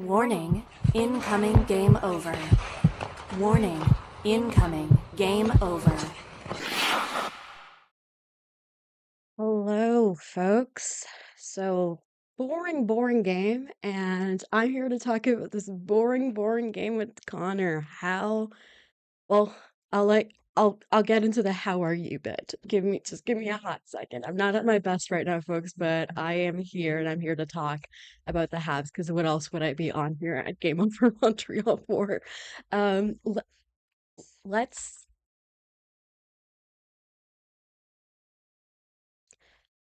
Warning, incoming game over. Warning, incoming game over. Hello, folks. So, boring game, and I'm here to talk about this boring game with Connor. Well, I'll get into the how are you bit. Give me a hot second. I'm not at my best right now, folks, but I am here and I'm here to talk about the Habs because what else would I be on here at Game Over Montreal for? Um, le- let's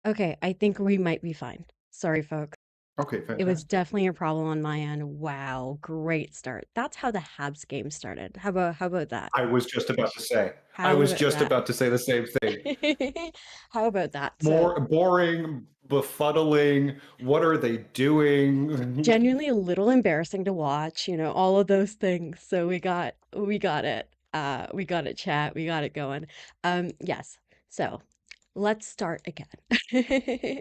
Okay, I think we might be fine. Sorry, folks. Okay, It was fantastic. definitely a problem on my end. Wow, great start. That's how the Habs game started. How about that? I was just about to say. I How was about just that? about to say the same thing. How about that? So, More boring, befuddling. What are they doing? genuinely a little embarrassing to watch, all of those things. So we got it. We got it, chat. We got it going. Yes. So, let's start again.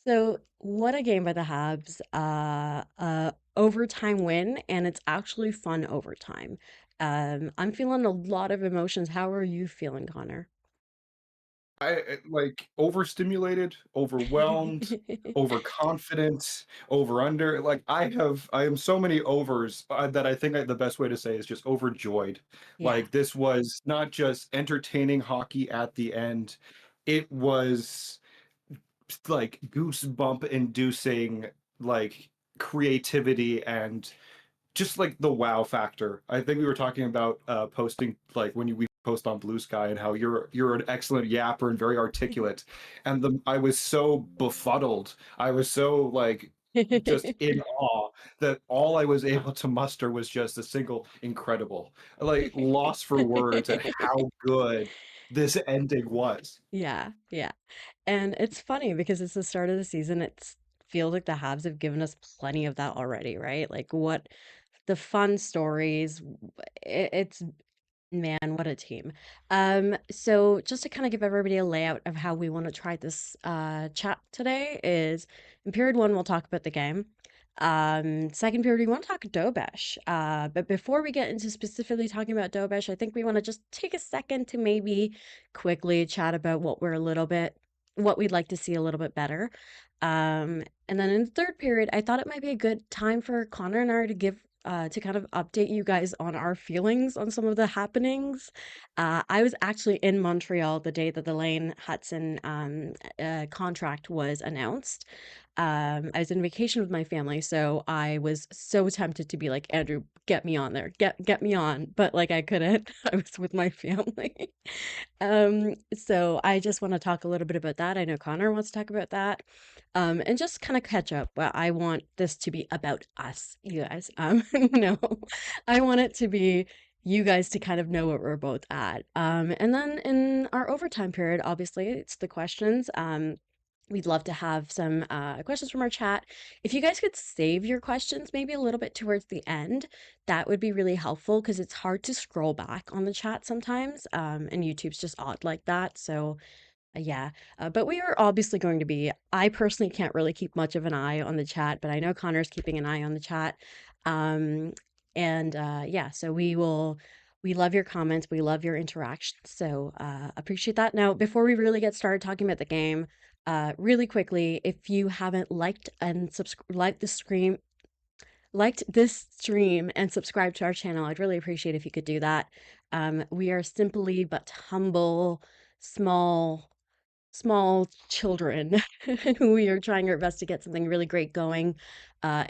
So, what a game by the Habs. Overtime win, and it's actually fun overtime. I'm feeling a lot of emotions. How are you feeling, Connor? Like overstimulated, overwhelmed, overconfident, over under. Like I am so many overs that I think the best way to say is just overjoyed. Yeah. Like this was not just entertaining hockey at the end. It was like goosebump inducing like creativity and just like the wow factor. I think we were talking about posting like we post on Blue Sky and how you're an excellent yapper and very articulate. And I was so befuddled. I was so like just in awe that all I was able to muster was just a single incredible. Like lost for words at how good this ending was. Yeah, yeah. And it's funny because it's the start of the season. It's feels like the Habs have given us plenty of that already, right? Like what the fun stories. It's Man, what a team. So just to kind of give everybody a layout of how we want to try this chat today is in period one, we'll talk about the game. Second period, we want to talk Dobesh. But before we get into specifically talking about Dobesh, I think we want to just take a second to maybe quickly chat about what we'd like to see a little bit better. And then in the third period, I thought it might be a good time for Connor and I to give to kind of update you guys on our feelings on some of the happenings. I was actually in Montreal the day that the Lane Hutson contract was announced. I was in vacation with my family, so I was so tempted to be like, Andrew, get me on there, get me on, but like I couldn't. I was with my family. So I just want to talk a little bit about that. I know Connor wants to talk about that. And just kind of catch up. Well, I want this to be about us, you guys. No, I want it to be you guys to kind of know what we're both at. And then in our overtime period, obviously, it's the questions. We'd love to have some questions from our chat. If you guys could save your questions maybe a little bit towards the end, that would be really helpful because it's hard to scroll back on the chat sometimes. And YouTube's just odd like that. So yeah, but we are obviously going to be. I personally can't really keep much of an eye on the chat, but I know Connor's keeping an eye on the chat. Um, and yeah, so we will. We love your comments. We love your interactions. So appreciate that. Now, before we really get started talking about the game, really quickly, if you haven't liked this stream and subscribed to our channel, I'd really appreciate if you could do that. We are simply but humble, small children. We are trying our best to get something really great going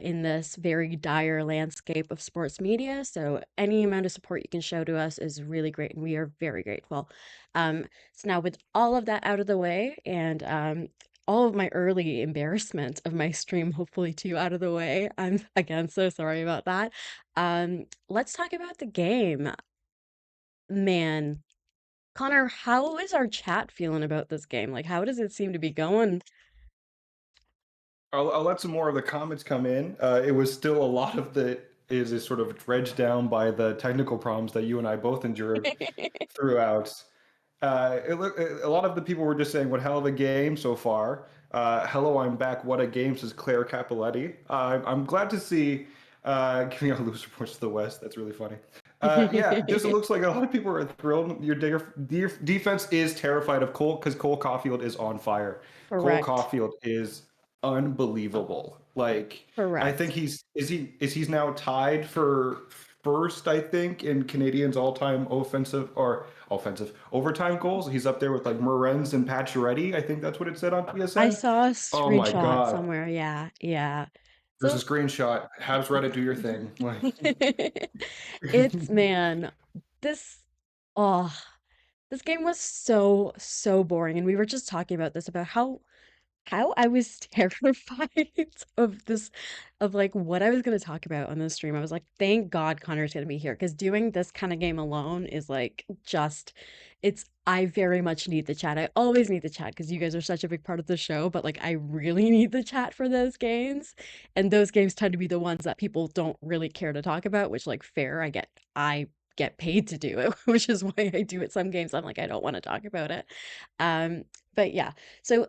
in this very dire landscape of sports media. So any amount of support you can show to us is really great, and we are very grateful. So now with all of that out of the way and all of my early embarrassment of my stream, hopefully too, out of the way. I'm again so sorry about that. Let's talk about the game. Man, Connor, how is our chat feeling about this game? Like, how does it seem to be going? I'll let some more of the comments come in. It was still a lot of the is sort of dredged down by the technical problems that you and I both endured throughout. A lot of the people were just saying, "What hell of a game so far." Hello, I'm back. What a game, says Claire Capoletti. I'm glad to see Giving out loose reports to the West. That's really funny. Yeah, just it looks like a lot of people are thrilled. Your defense is terrified of Cole because Cole Caufield is on fire. Cole Correct. Caufield is unbelievable. Like, I think Correct. he's now tied for first, I think, in Canadians all-time offensive overtime goals. He's up there with like Morenz and Pacioretty. I think that's what it said on I PSN. saw a Oh my screenshot God. somewhere. Yeah, yeah. There's a So screenshot. Habs Reddit, do your thing. Like, it's man, this oh, this game was so, so boring. And we were just talking about this about how I was terrified of this, of like what I was going to talk about on this stream. I was like, thank God Connor's going to be here because doing this kind of game alone is like just, I very much need the chat. I always need the chat because you guys are such a big part of the show, but like I really need the chat for those games. And those games tend to be the ones that people don't really care to talk about, which, like, fair. I get paid to do it, which is why I do it some games. I'm like, I don't want to talk about it. Um, but yeah. So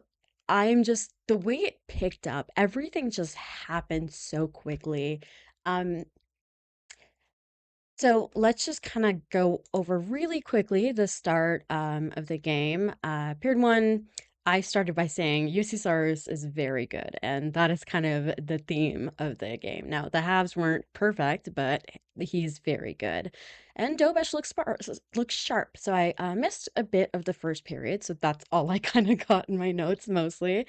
I'm just the way it picked up, everything just happened so quickly. Um, so let's just kind of go over really quickly the start of the game. Period one, I started by saying UC Soros is very good, and that is kind of the theme of the game. Now, the Habs weren't perfect, but he's very good. And Dobesh looks sharp. So I missed a bit of the first period, so that's all I kind of got in my notes mostly.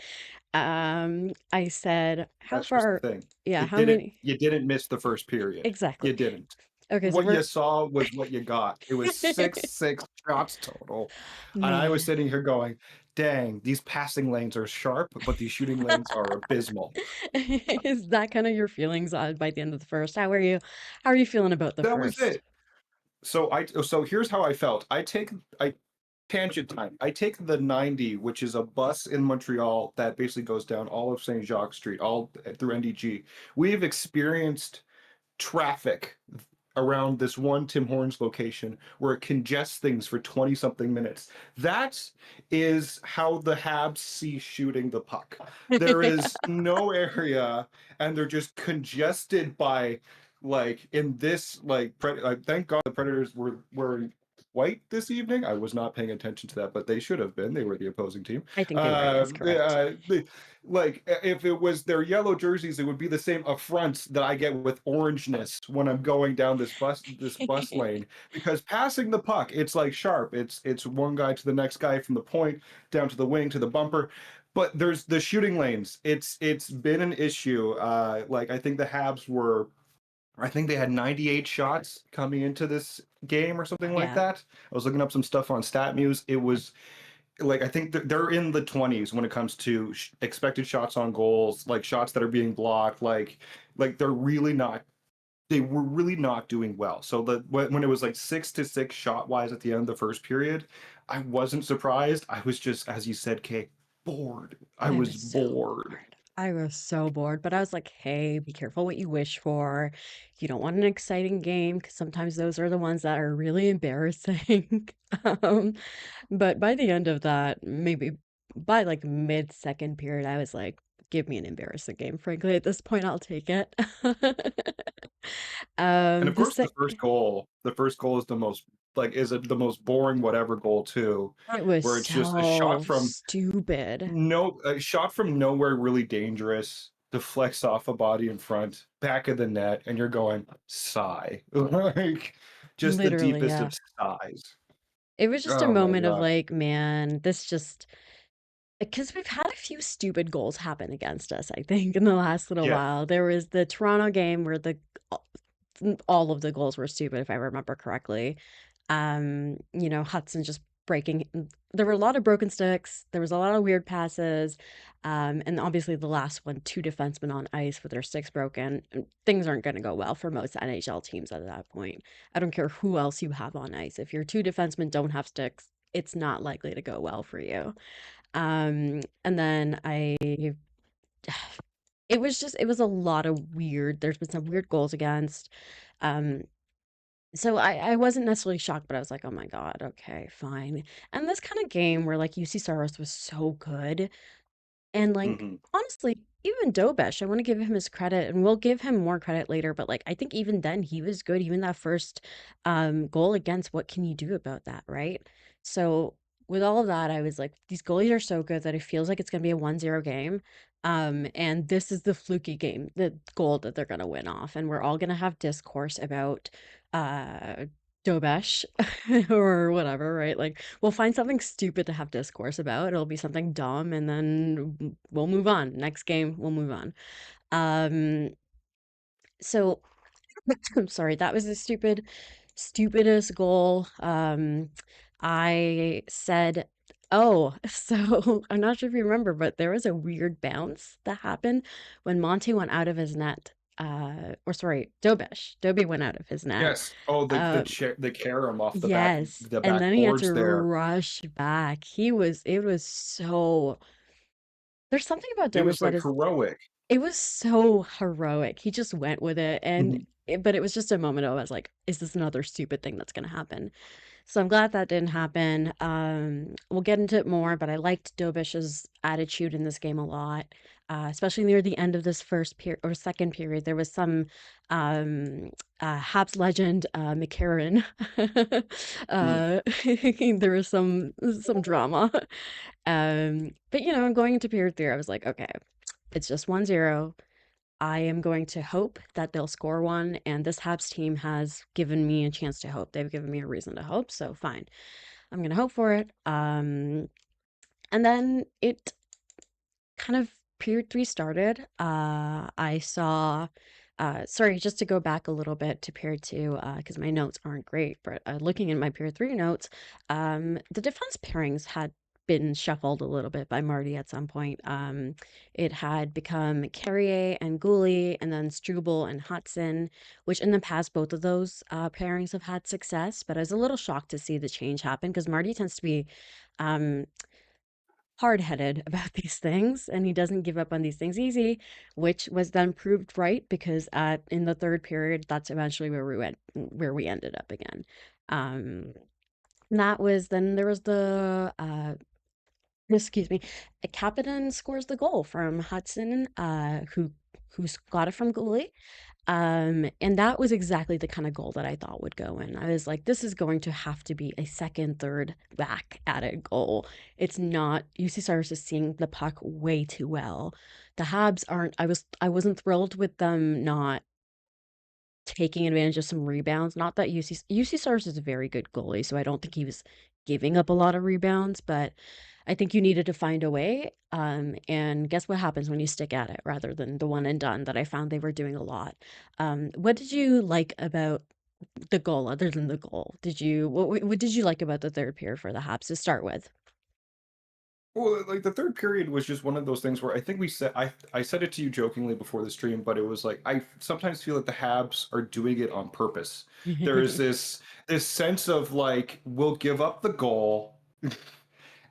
I said, how that's just the far? thing. Yeah, how many? You didn't miss the first period. Exactly. You didn't. Okay, so What you we're saw was what you got. It was 6 shots total. And I was man. sitting here going, dang, these passing lanes are sharp, but these shooting lanes are abysmal. Is that kind of your feelings by the end of the first? How are you feeling about the That was first? it. So here's how I felt. I tangent time. I take the 90, which is a bus in Montreal that basically goes down all of Saint Jacques Street, all through NDG. We've experienced traffic around this one Tim Hortons location where it congests things for 20 something minutes. That is how the Habs see shooting the puck. There is no area and they're just congested by like in this thank God the Predators were white this evening. I was not paying attention to that, but they should have been. They were the opposing team. I think they were, yes, correct. Like if it was their yellow jerseys, it would be the same affront that I get with orangeness when I'm going down this bus lane because passing the puck, it's like sharp. It's one guy to the next guy from the point down to the wing to the bumper. But there's the shooting lanes. It's been an issue. Like I think they had 98 shots coming into this game or something like Yeah, that. I was looking up some stuff on StatMuse. It was like I think they're in the 20s when it comes to expected shots on goals, like shots that are being blocked. Like they were really not doing well. So when it was like 6-6 shot wise at the end of the first period, I wasn't surprised. I was just, as you said, Kay, bored. I I was was so bored. bored. I was so bored, but I was like, hey, be careful what you wish for. You don't want an exciting game because sometimes those are the ones that are really embarrassing. um, but by the end of that, maybe by like mid-second period, I was like, give me an embarrassing game. Frankly, at this point, I'll take it. And of The course, sec the first goal is the most boring whatever goal too, It was where it's just a shot so from stupid. a shot from nowhere, really dangerous, deflects off a body in front, back of the net, and you're going sigh, like just the Literally, deepest yeah. of sighs. It was just a Oh my moment of god, like, man, this just because we've had a few stupid goals happen against us, I think, in the last little yeah. while. There was the Toronto game where all of the goals were stupid, if I remember correctly. Hudson just there were a lot of broken sticks, there was a lot of weird passes, and obviously the last one, two defensemen on ice with their sticks broken. Things aren't going to go well for most NHL teams at that point. I don't care who else you have on ice. If your two defensemen don't have sticks, it's not likely to go well for you. And then it was a lot of there's been some weird goals against. Um, so I wasn't necessarily shocked, but I was like, oh my God, okay, fine. And this kind of game where like UC Saros was so good and like Hmm. honestly even Dobes, I want to give him his credit, and we'll give him more credit later, but like I think even then he was good. Even that first goal against, what can you do about that, right? So with all of that, I was like, these goalies are so good that it feels like it's gonna be a 1-0 game. And this is the fluky game, the goal that they're gonna win off. And we're all gonna have discourse about uh Dobesh or whatever, right? Like we'll find something stupid to have discourse about. It'll be something dumb, and then we'll move on. Next game, we'll move on. Um, so I'm sorry, that was the stupidest goal. I said, oh, so I'm not sure if you remember, but there was a weird bounce that happened when Monty went out of his net. Or sorry, Dobie went out of his net. Yes. Oh, Um, the carom off Yes, the and back then he had to boards there. rush back. It was so there's something about It Dobish was that like is heroic. it was so heroic. He just went with it, and Mhm. but it was just a moment I was like, is this another stupid thing that's gonna happen? So I'm glad that didn't happen. We'll get into it more, but I liked Dobish's attitude in this game a lot, especially near the end of this first period or second period. There was some um, Habs legend McCarran. Mm. There was some drama, but I'm going into period three. I was like, okay, it's just 1-0. I am going to hope that they'll score one, and this Habs team has given me a chance to hope. They've given me a reason to hope, so fine. I'm gonna hope for it. And then it kind of period three started. I saw, sorry, just to go back a little bit to period two, because my notes aren't great, but looking in my period three notes, the defense pairings had been shuffled a little bit by Marty at some point. It had become Carrier and Goalie, and then Struble and Hutson, which in the past, both of those pairings have had success, but I was a little shocked to see the change happen because Marty tends to be um, hard-headed about these things, and he doesn't give up on these things easy, which was then proved right because in the third period, that's eventually where we ended up again. Um, that was then there was the excuse me, Kapanen scores the goal from Hudson, who got it from goalie. And that was exactly the kind of goal that I thought would go in. I was like, this is going to have to be a second, third back at it goal. It's not UC Cyrus is seeing the puck way too well. The Habs aren't. I wasn't thrilled with them not taking advantage of some rebounds. Not that UC Stars is a very good goalie, so I don't think he was giving up a lot of rebounds, but I think you needed to find a way. And guess what happens when you stick at it rather than the one and done that I found they were doing a lot. What did you like about the goal other than the goal? What did you like about the third period for the Habs to start with? Well, like the third period was just one of those things where I think I said it to you jokingly before the stream, but it was like I sometimes feel like the Habs are doing it on purpose. There is this sense of like we'll give up the goal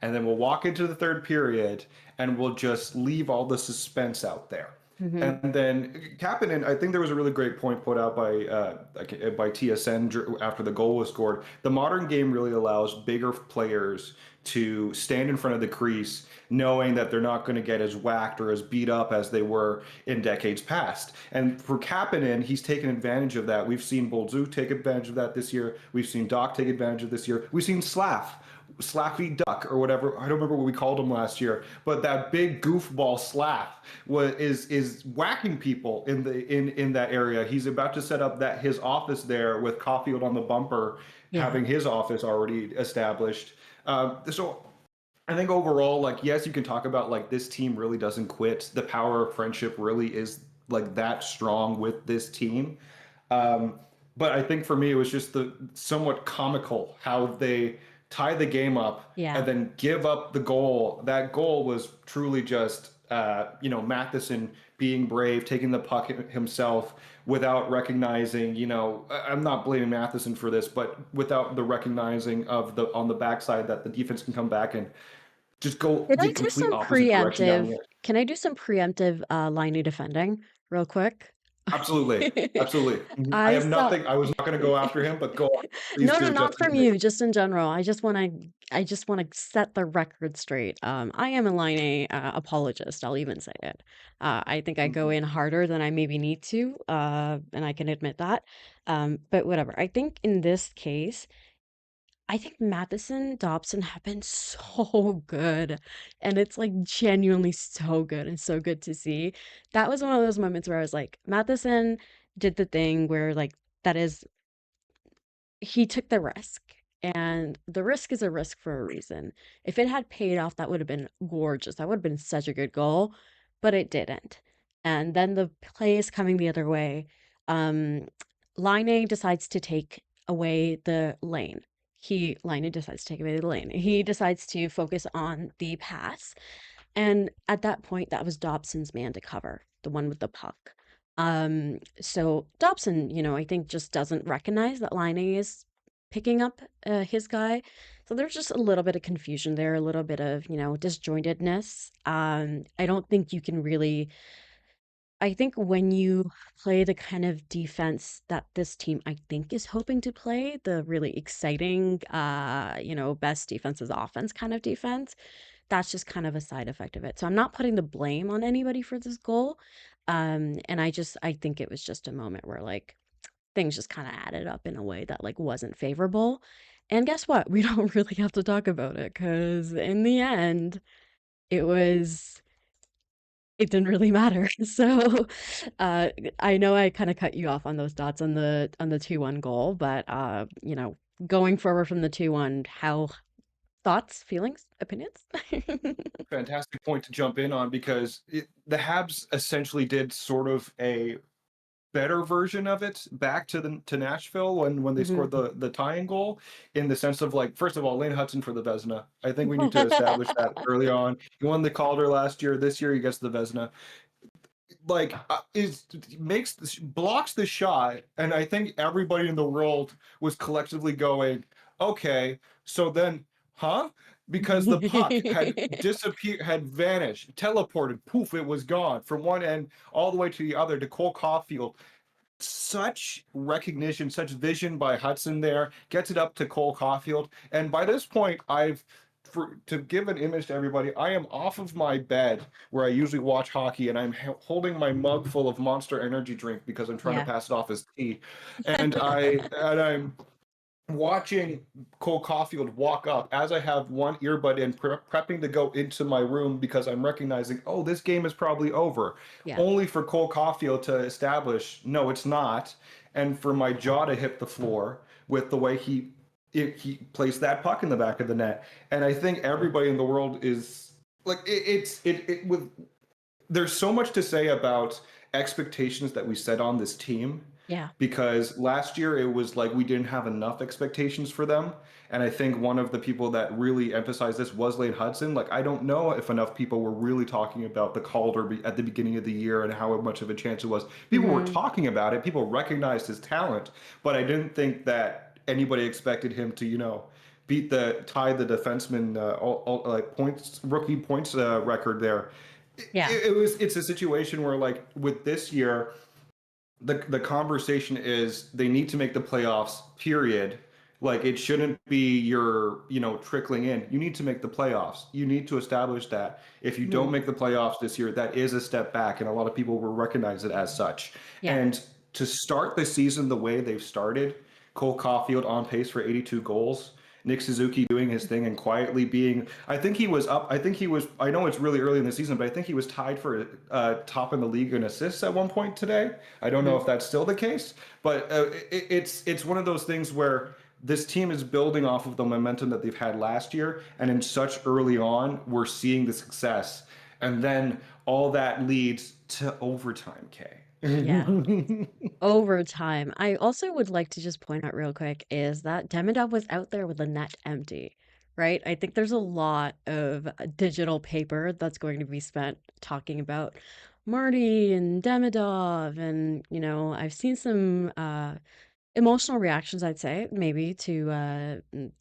and then we'll walk into the third period and we'll just leave all the suspense out there. Mhm. And then Kapanen, I think there was a really great point put out by TSN after the goal was scored. The modern game really allows bigger players to stand in front of the crease, knowing that they're not going to get as whacked or as beat up as they were in decades past. And for Kapanen, he's taken advantage of that. We've seen Bolzu take advantage of that this year. We've seen Doc take advantage of this year. We've seen Slappy Duck or whatever. I don't remember what we called him last year, but that big goofball Slap is whacking people in that area. He's about to set up that his office there with Caufield on the bumper, Yeah. having his office already established. So I think overall, like, yes, you can talk about like this team really doesn't quit. The power of friendship really is like that strong with this team. Um, but I think for me, it was just the somewhat comical how they tie the game up Yeah. and then give up the goal. That goal was truly just, Matheson being brave, taking the puck himself without recognizing, I'm not blaming Matheson for this, but without the recognizing of the on the backside that the defense can come back and just go Can the I do complete some opposite direction down preemptive the ice. can I do some preemptive liney defending real quick? Absolutely. Absolutely. Mhm. I I have saw nothing. I was not going to go after him, but go on. Please No, no, do, not just in from case. you, just in general. I just wanna set the record straight. I am a Line apologist, I'll even say it. I think I go Mhm. in harder than I maybe need to, and I can admit that. But whatever. I think in this case, I think Matheson, Dobson have been so good, and it's, like, genuinely so good and so good to see. That was one of those moments where I was like, Matheson did the thing where, like, that is he took the risk, and the risk is a risk for a reason. If it had paid off, that would have been gorgeous. That would have been such a good goal, but it didn't. And then the play is coming the other way. Um, Line decides to take away the lane. Line decides to take away the lane. He decides to focus on the pass. And at that point, that was Dobson's man to cover, the one with the puck. So Dobson, I think just doesn't recognize that Line is picking up his guy. So there's just a little bit of confusion there, a little bit of, disjointedness. I don't think you can really I think when you play the kind of defense that this team I think is hoping to play, the really exciting best defense is offense kind of defense, that's just kind of a side effect of it. So I'm not putting the blame on anybody for this goal. And I think it was just a moment where like things just kind of added up in a way that like wasn't favorable. And guess what? We don't really have to talk about it because in the end, it was it didn't really matter. So, uh, I know I kind of cut you off on those dots on the 2-1 goal, but going forward from the 2-1, how thoughts, feelings, opinions? Fantastic point to jump in on because the Habs essentially did sort of a better version of it back to Nashville when they Mhm. scored the tying goal in the sense of like first of all Lane Hutson for the Vezina. I think we need to establish that early on. He won the Calder last year. This year he gets the Vezina. Like is makes blocks the shot, and I think everybody in the world was collectively going, okay, so then, huh? Because the puck had disappeared, had vanished, teleported, poof, it was gone from one end all the way to the other to Cole Caufield. Such recognition, such vision by Hudson there, gets it up to Cole Caufield. And by this point, to give an image to everybody, I am off of my bed where I usually watch hockey and I'm holding my mug full of Monster Energy drink because I'm trying to Yeah. pass it off as tea. And I'm watching Cole Caulfield walk up as I have one earbud in, prepping to go into my room because I'm recognizing, oh, this game is probably over. Yeah. Only for Cole Caulfield to establish, no, it's not, and for my jaw to hit the floor with the way he placed that puck in the back of the net. And I think everybody in the world is like, with there's so much to say about expectations that we set on this team Yeah. because last year it was like we didn't have enough expectations for them. And I think one of the people that really emphasized this was Lane Hutson. Like, I don't know if enough people were really talking about the Calder at the beginning of the year and how much of a chance it was. People were Mhm. talking about it, people recognized his talent, but I didn't think that anybody expected him to, tie the defenseman like points rookie points record there. Yeah. It's a situation where like with this year the conversation is they need to make the playoffs, period. Like it shouldn't be your, trickling in. You need to make the playoffs. You need to establish that. If you don't Mhm. make the playoffs this year, that is a step back, and a lot of people will recognize it as such. Yeah. And to start the season the way they've started, Cole Caulfield on pace for 82 goals, Nick Suzuki doing his thing and quietly being. I think he was up. I think he was. I know it's really early in the season, but I think he was tied for top in the league in assists at one point today. I don't know Mhm. if that's still the case, but it's one of those things where this team is building off of the momentum that they've had last year, and in such early on, we're seeing the success, and then all that leads to overtime. Kay. Yeah. Overtime. I also would like to just point out real quick is that Demidov was out there with the net empty, right? I think there's a lot of digital paper that's going to be spent talking about Marty and Demidov, and I've seen some emotional reactions, I'd say, maybe to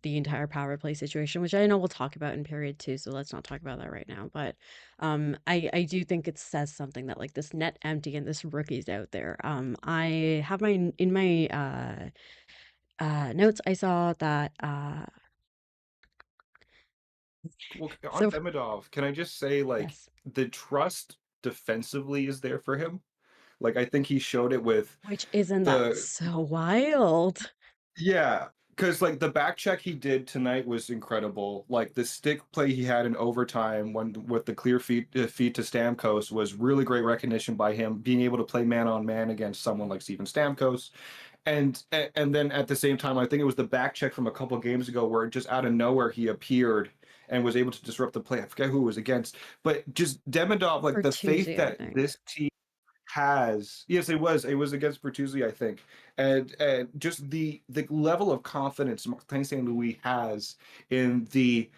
the entire power play situation, which I know we'll talk about in period two. So let's not talk about that right now. But I do think it says something that like this net empty and this rookie's out there. I have my in my notes. I saw that. Well, on So Demidov, can I just say, like, yes, the trust defensively is there for him? Like, I think he showed it with which isn't that the so wild? yeah, because like the back check he did tonight was incredible. Like the stick play he had in overtime when with the clear feed to Stamkos was really great recognition by him being able to play man on man against someone like Steven Stamkos. And then at the same time, I think it was the back check from a couple games ago where just out of nowhere he appeared and was able to disrupt the play. I forget who it was against, but just Demidov, like For the faith Tuesday, I that think. this team has. Yes, it was against Bertuzzi, I think. And just the level of confidence Martin St. Louis has in the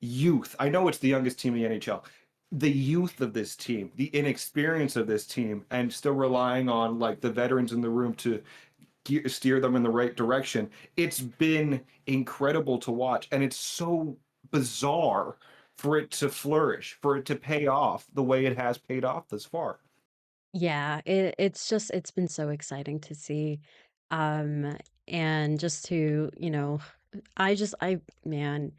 youth. I know it's the youngest team in the NHL. The youth of this team, the inexperience of this team, and still relying on like the veterans in the room to steer them in the right direction. It's been incredible to watch, and it's so bizarre for it to flourish, for it to pay off the way it has paid off thus far. Yeah, it's just it's been so exciting to see. Um, and just to, I man,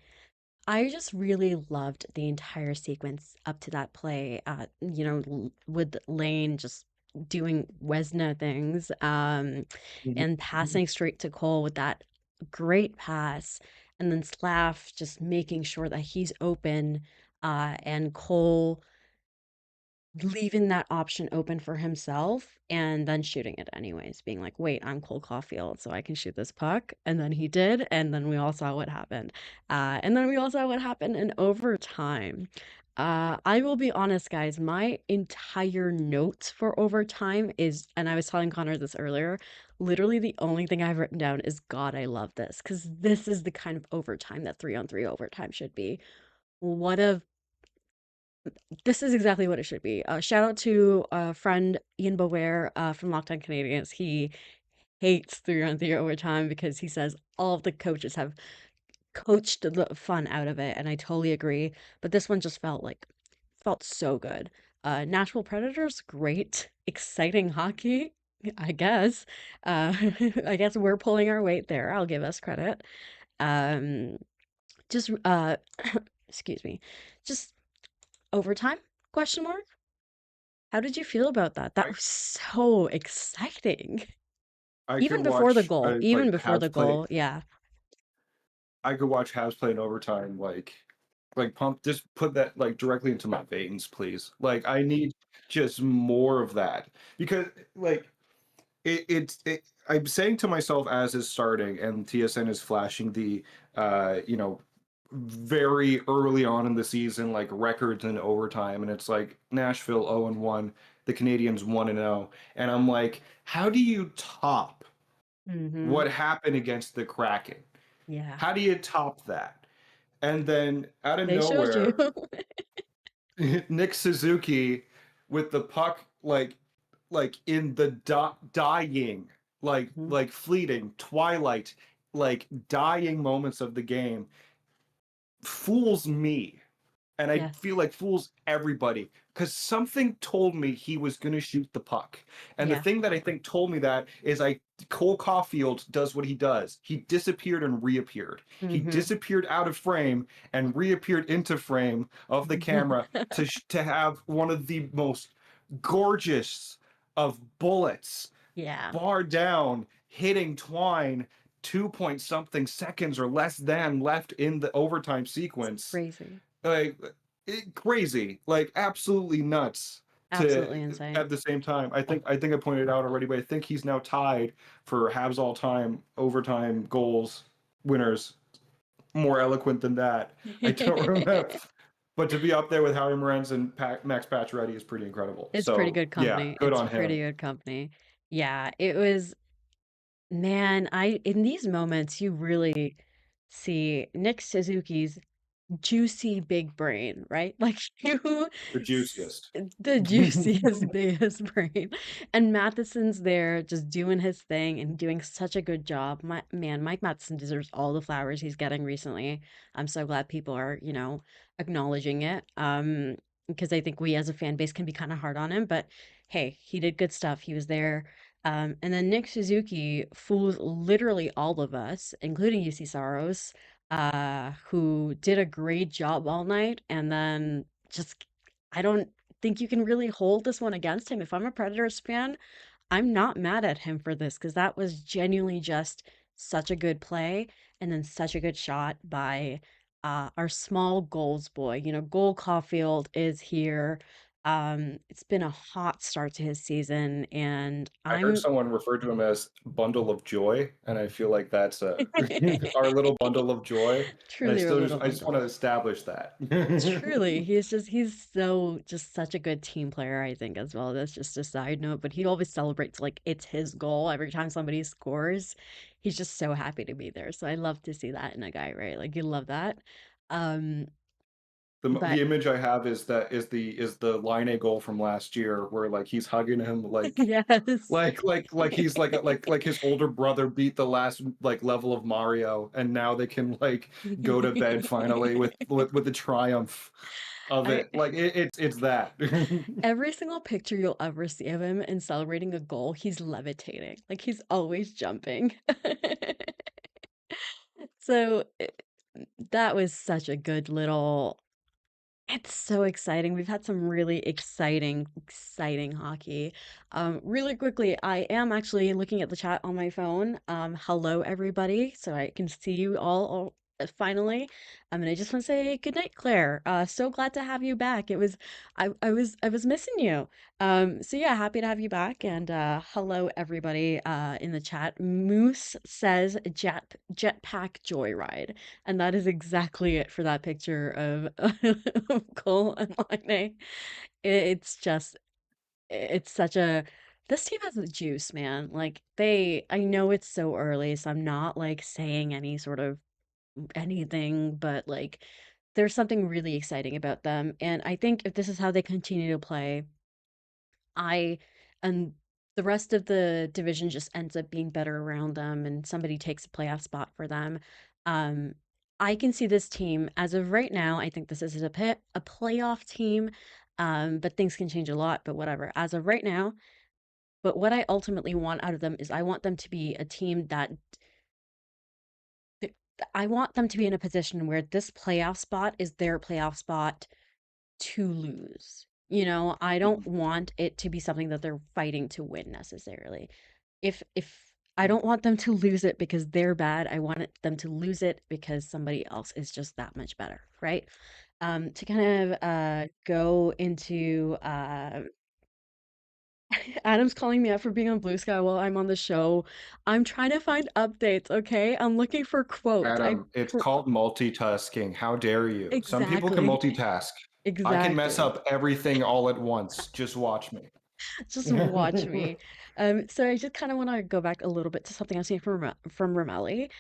I just really loved the entire sequence up to that play. With Lane just doing Wesna things, and passing straight to Cole with that great pass, and then Slav just making sure that he's open, and Cole leaving that option open for himself and then shooting it anyways, being like, wait, I'm Cole Caulfield, so I can shoot this puck. And then he did, and then we all saw what happened. And then we all saw what happened in overtime. I will be honest, guys, my entire notes for overtime is, and I was telling Connor this earlier, literally the only thing I've written down is God, I love this, because this is the kind of overtime that 3-on-3 overtime should be. What a This is exactly what it should be. Shout out to friend Ian Beauware from Lockdown Canadiens. He hates 3-on-3 overtime because he says all of the coaches have coached the fun out of it, and I totally agree. But this one just felt so good. Nashville Predators, great, exciting hockey. I guess. I guess we're pulling our weight there. I'll give us credit. Um, just excuse me, just overtime? Question mark. How did you feel about that? That I was so exciting. I could Even before the watch goal, like even before the Habs play. goal, yeah. I could watch Habs play in overtime. Like pump. Just put that like directly into my veins, please. Like I need just more of that because like I'm saying to myself as is starting and TSN is flashing the you know very early on in the season like records in overtime and it's like Nashville 0-1, the Canadians 1-0 and I'm like how do you top Mhm. what happened against the Kraken? Yeah. How do you top that? And then out of They showed you. nowhere, Nick Suzuki with the puck like in the dying Mhm. like fleeting twilight like dying moments of the game fools me and I Yes. feel like fools everybody because something told me he was going to shoot the puck. And the Yeah. thing that I think told me that is Cole Caulfield does what he does. He disappeared and reappeared. He Mhm. disappeared out of frame and reappeared into frame of the camera to have one of the most gorgeous of bullets Yeah. bar down hitting Twine 2 point something seconds or less than left in the overtime sequence Crazy. like crazy, like absolutely nuts. To Absolutely insane. at the same time, I think I pointed it out already, but I think he's now tied for Habs all time overtime goals winners. More eloquent than that, I don't remember. But to be up there with Howie Morenz and Max Pacioretty is pretty incredible. It's pretty So good yeah, company. good It's on pretty him. good company. Yeah, it was, man, I in these moments you really see Nick Suzuki's juicy big brain, right? Like you, The s- juiciest. the juiciest, biggest brain. And Matheson's there just doing his thing and doing such a good job. Man, Mike Matheson deserves all the flowers he's getting recently. I'm so glad people are, acknowledging it. Because I think we as a fan base can be kind of hard on him, but hey, he did good stuff. He was there. And then Nick Suzuki fools literally all of us, including UC Saros, who did a great job all night. And then just, I don't think you can really hold this one against him. If I'm a Predators fan, I'm not mad at him for this because that was genuinely just such a good play and then such a good shot by our small goals boy. Goal Caufield is here. It's been a hot start to his season, and I heard I'm someone refer to him as bundle of joy, and I feel like that's our little bundle of joy. And truly a little I just bundle. want to establish that. Truly, he's so just such a good team player, I think, as well. That's just a side note, but he always celebrates like it's his goal every time somebody scores. He's just so happy to be there. So I love to see that in a guy, right? Like you love that. Um, The but image I have is the Line A goal from last year where like he's hugging him yes. like he's like his older brother beat the last like level of Mario, and now they can like go to bed finally with the triumph of I it. Like it's that. every single picture you'll ever see of him in celebrating a goal, he's levitating. Like he's always jumping. So that was such a good little. It's so exciting. We've had some really exciting hockey. Really quickly, I am actually looking at the chat on my phone. Hello everybody, so I can see you all finally. And I just want to say good night, Claire. So glad to have you back. I was missing you. So yeah, happy to have you back. And hello everybody in the chat. Moose says jetpack joyride. And that is exactly it for that picture of, of Cole and Line. It's just, it's such a, this team has the juice, man. Like I know it's so early, so I'm not like saying any sort of anything, but like there's something really exciting about them. And I think if this is how they continue to play, I and the rest of the division just ends up being better around them and somebody takes a playoff spot for them. Um, I can see this team as of right now. I think this is a playoff team, but things can change a lot. But whatever. As of right now, but what I ultimately want out of them is I want them to be a team th- I want them to be in a position where this playoff spot is their playoff spot to lose. I don't want it to be something that they're fighting to win necessarily. If I don't want them to lose it because they're bad, I want them to lose it because somebody else is just that much better, right? To kind of go into Adam's calling me out for being on Blue Sky while I'm on the show. I'm trying to find updates, okay? I'm looking for quotes. Adam, it's called multitasking. How dare you? Some people can Exactly. multitask. I can mess Exactly. up everything all at once. Just watch me. Just watch me. So I just kind of want to go back a little bit to something I've seen from Ramelli,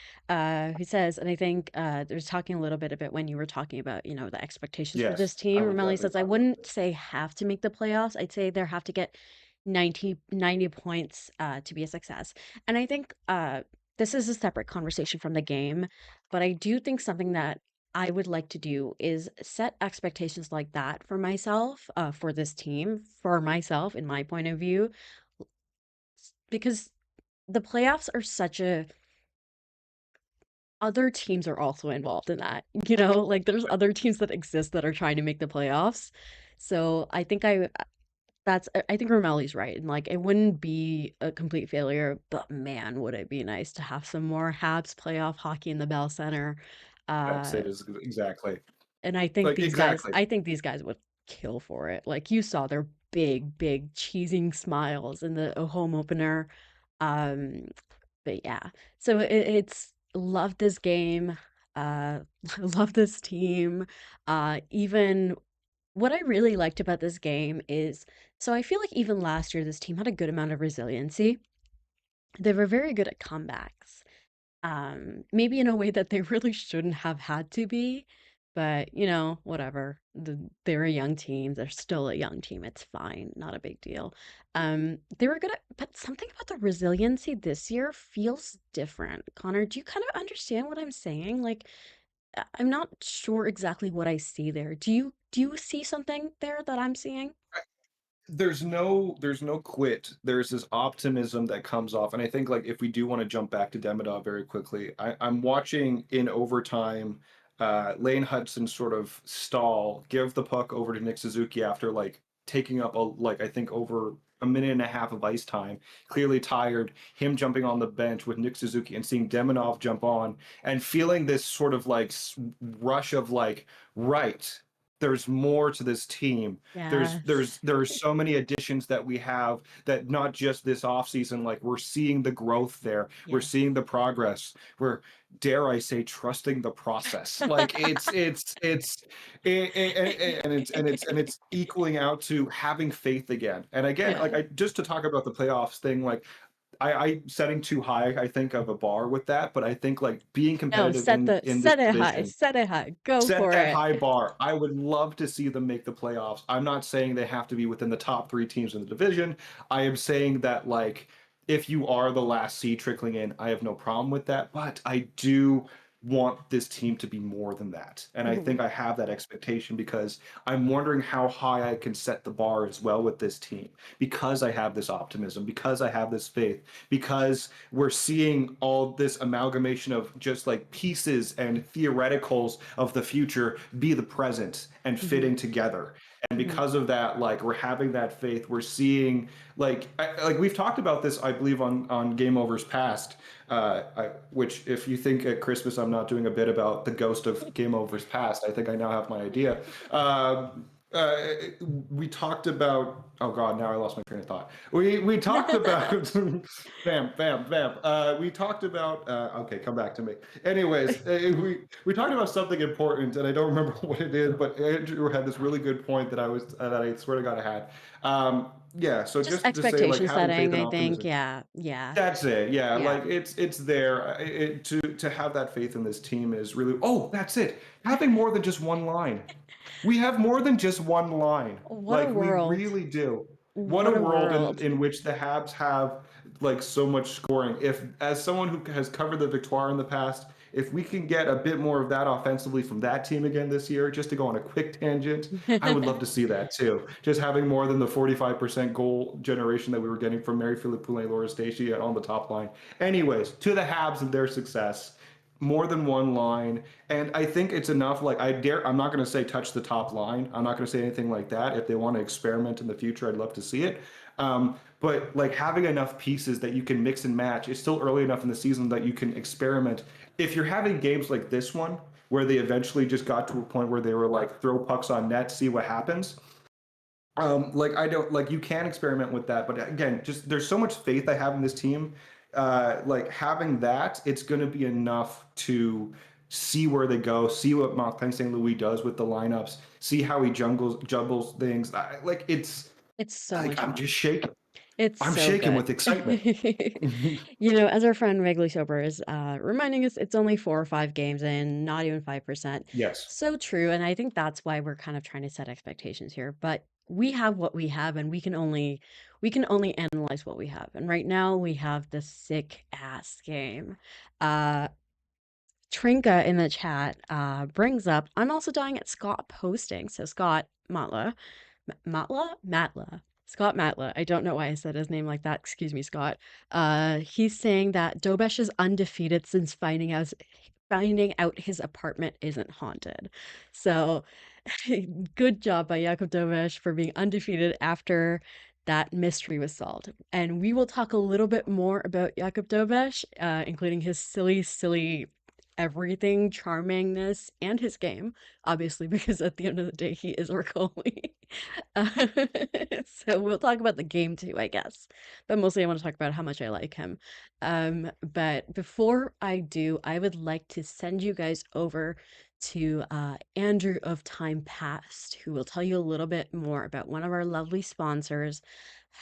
who says, and I think there's talking a little bit about when you were talking about, the expectations for this Yes, I team. will Ramelli gladly says, I talk about wouldn't this. say have to make the playoffs. I'd say they have to get 90 points to be a success. And I think this is a separate conversation from the game, but I do think something that I would like to do is set expectations like that for myself, for this team, for myself, in my point of view, because the playoffs are such a other teams are also involved in that. Like there's other teams that exist that are trying to make the playoffs. So I think Romelli's right. And like it wouldn't be a complete failure, but man, would it be nice to have some more Habs playoff hockey in the Bell Center. That's Uh it is exactly. And Like exactly. I think these guys would kill for it. Like you saw their big cheesing smiles in the home opener. Um, but yeah, so it's love this game. Uh, love this team. Even what I really liked about this game is, so I feel like even last year this team had a good amount of resiliency. They were very good at comebacks. Maybe in a way that they really shouldn't have had to be, But, whatever. They're a young team. They're still a young team. It's fine. Not a big deal. They were good at, but something about the resiliency this year feels different. Connor, do you kind of understand what I'm saying? Like, I'm not sure exactly what I see there. Do you see something there that I'm seeing? There's no quit. There's this optimism that comes off. And I think like if we do want to jump back to Demidov very quickly, I'm watching in overtime Lane Hutson sort of stall, give the puck over to Nick Suzuki after like taking up I think over a minute and a half of ice time, clearly tired, him jumping on the bench with Nick Suzuki and seeing Demidov jump on and feeling this sort of like rush of like, right, there's more to this team. Yes. There's so many additions that we have that not just this offseason, like we're seeing the growth there, we're Yes. seeing the progress, we're, dare I say, trusting the process. Like it's equaling out to having faith again. And again, Yeah. like I just to talk about the playoffs thing, like I setting too high, I think, of a bar with that, but I think like being No, competitive set the in this set it high. division, Set it high. Go set for that it. high bar. I would love to see them make the playoffs. I'm not saying they have to be within the top three teams in the division. I am saying that like if you are the last seed trickling in, I have no problem with that. But I do want this team to be more than that. And I Mhm. think I have that expectation because I'm wondering how high I can set the bar as well with this team because I have this optimism, because I have this faith, because we're seeing all this amalgamation of just like pieces and theoreticals of the future be the present and Mhm. fitting together. And Mhm. because of that, like we're having that faith, we're seeing like we've talked about this, I believe, on Game Overs past, which if you think at Christmas I'm not doing a bit about the ghost of Game Overs past, I think I now have my idea. Uh, we talked about, oh god, now I lost my train of thought. We talked about bam. We talked about okay, come back to me. Anyways, we talked about something important, and I don't remember what it is, but Andrew had this really good point that I swear to God I had. Yeah, so Just just to say, like expectation having faith setting, and I think. optimism. Yeah. Yeah. That's it. Yeah, Yeah. like it's there. To have that faith in this team is really. Oh, that's it. Having more than just one line. We have more than just one line. What a Like we world. really do. What a What a world world. in which the Habs have like so much scoring. If as someone who has covered the Victoire in the past, if we can get a bit more of that offensively from that team again this year, just to go on a quick tangent, I would love to see that too. Just having more than the 45% goal generation that we were getting from Mary Philippe Poulin, Laura Stacey on the top line. Anyways, to the Habs and their success, more than one line, and I think it's enough. Like I'm not going to say touch the top line, I'm not going to say anything like that. If they want to experiment in the future, I'd love to see it. But like having enough pieces that you can mix and match, it's still early enough in the season that you can experiment. If you're having games like this one where they eventually just got to a point where they were like throw pucks on net, see what happens, like I don't like you can experiment with that, but again, just there's so much faith I have in this team. Like having that, it's going to be enough to see where they go, see what Martin St. Louis does with the lineups, see how he jumbles things. Like it's It's so like much I'm fun. just shaking. It's I'm so shaking good. with excitement. As our friend Wrigley Sober is reminding us, it's only 4 or 5 games in, not even 5%. Yes. So true. And I think that's why we're kind of trying to set expectations here. But we have what we have, and we can only analyze what we have. And right now we have this sick ass game. Uh Trinka in the chat brings up, I'm also dying at Scott posting. So Scott Matla Matla. Scott Matla. I don't know why I said his name like that. Excuse me, Scott. He's saying that Dobesh is undefeated since finding out his apartment isn't haunted. So good job by Jakub Dobes for being undefeated after that mystery was solved. And we will talk a little bit more about Jakub Dobes, including his silly, silly everything charmingness and his game, obviously, because at the end of the day, he is our goalie. Uh, so we'll talk about the game too, I guess. But mostly I want to talk about how much I like him. But before I do, I would like to send you guys over to Andrew of Time Past, who will tell you a little bit more about one of our lovely sponsors,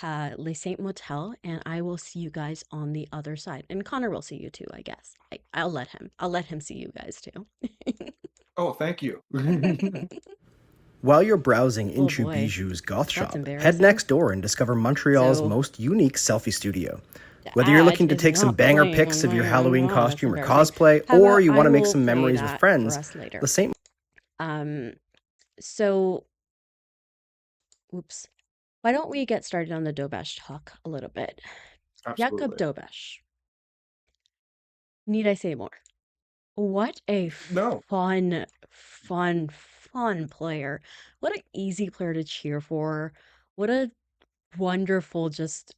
Le Saint Motel, and I will see you guys on the other side. And Connor will see you too, I guess. I'll let him see you guys too. Oh, thank you. While you're browsing Oh Inchoo boy, Bijou's goth that's shop, head embarrassing. next door and discover Montreal's So most unique selfie studio. the Whether you're ad looking to is take some not banger playing pics on of your my Halloween oh, that's costume or embarrassing. cosplay, How or about you want I to make will some play memories with that for friends, us later. the Saint Um, so oops. Why don't we get started on the Dobesh talk a little bit? Jakub Absolutely. Dobes. Need I say more? What a No, fun player. What an easy player to cheer for. What a wonderful just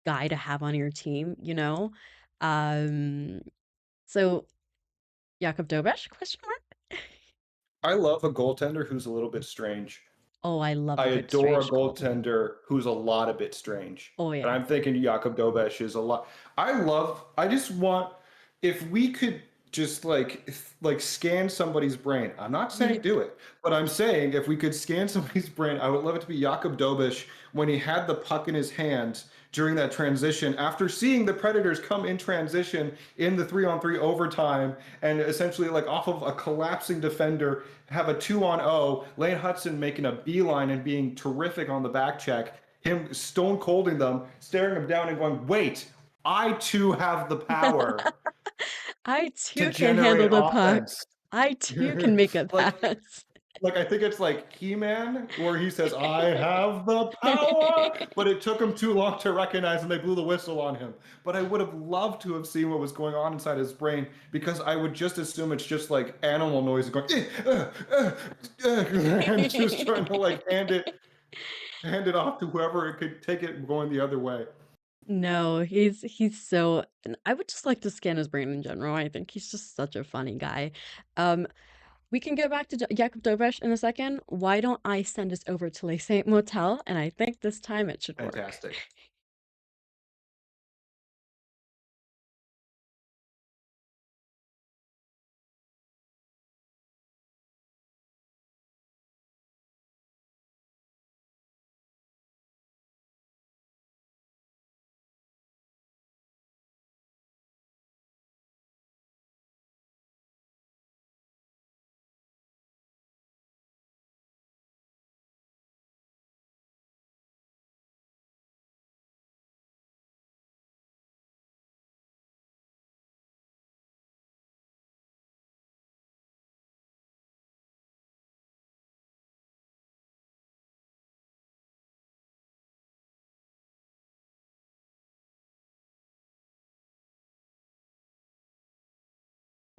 guy to have on your team, you know? Um, so Jakub Dobes, question mark? I love a goaltender who's a little bit strange. Oh, I love I a bit adore a strange goaltending. goaltender who's a lot a bit strange. Oh And yeah. I'm thinking Jakub Dobes is a lot. I just want, if we could just like scan somebody's brain. I'm not saying do it, but I'm saying if we could scan somebody's brain, I would love it to be Jakub Dobes when he had the puck in his hand during that transition after seeing the Predators come in transition in the 3-on-3 overtime and essentially like off of a collapsing defender have a 2-on-0, Lane Hutson making a beeline and being terrific on the back check, him stone colding them, staring them down and going, wait, I too have the power I to too can handle generate the puck. offense. I too can make a like pass. like I think it's like He-Man where he says, I have the power, but it took him too long to recognize and they blew the whistle on him. But I would have loved to have seen what was going on inside his brain because I would just assume it's just like animal noise going and just trying to like hand it off to whoever it could take it going the other way. No, he's so and I would just like to scan his brain in general. I think he's just such a funny guy. Um, we can go back to Jakub Dobes in a second. Why don't I send us over to Le Saint Motel? And I think this time it should work. Fantastic.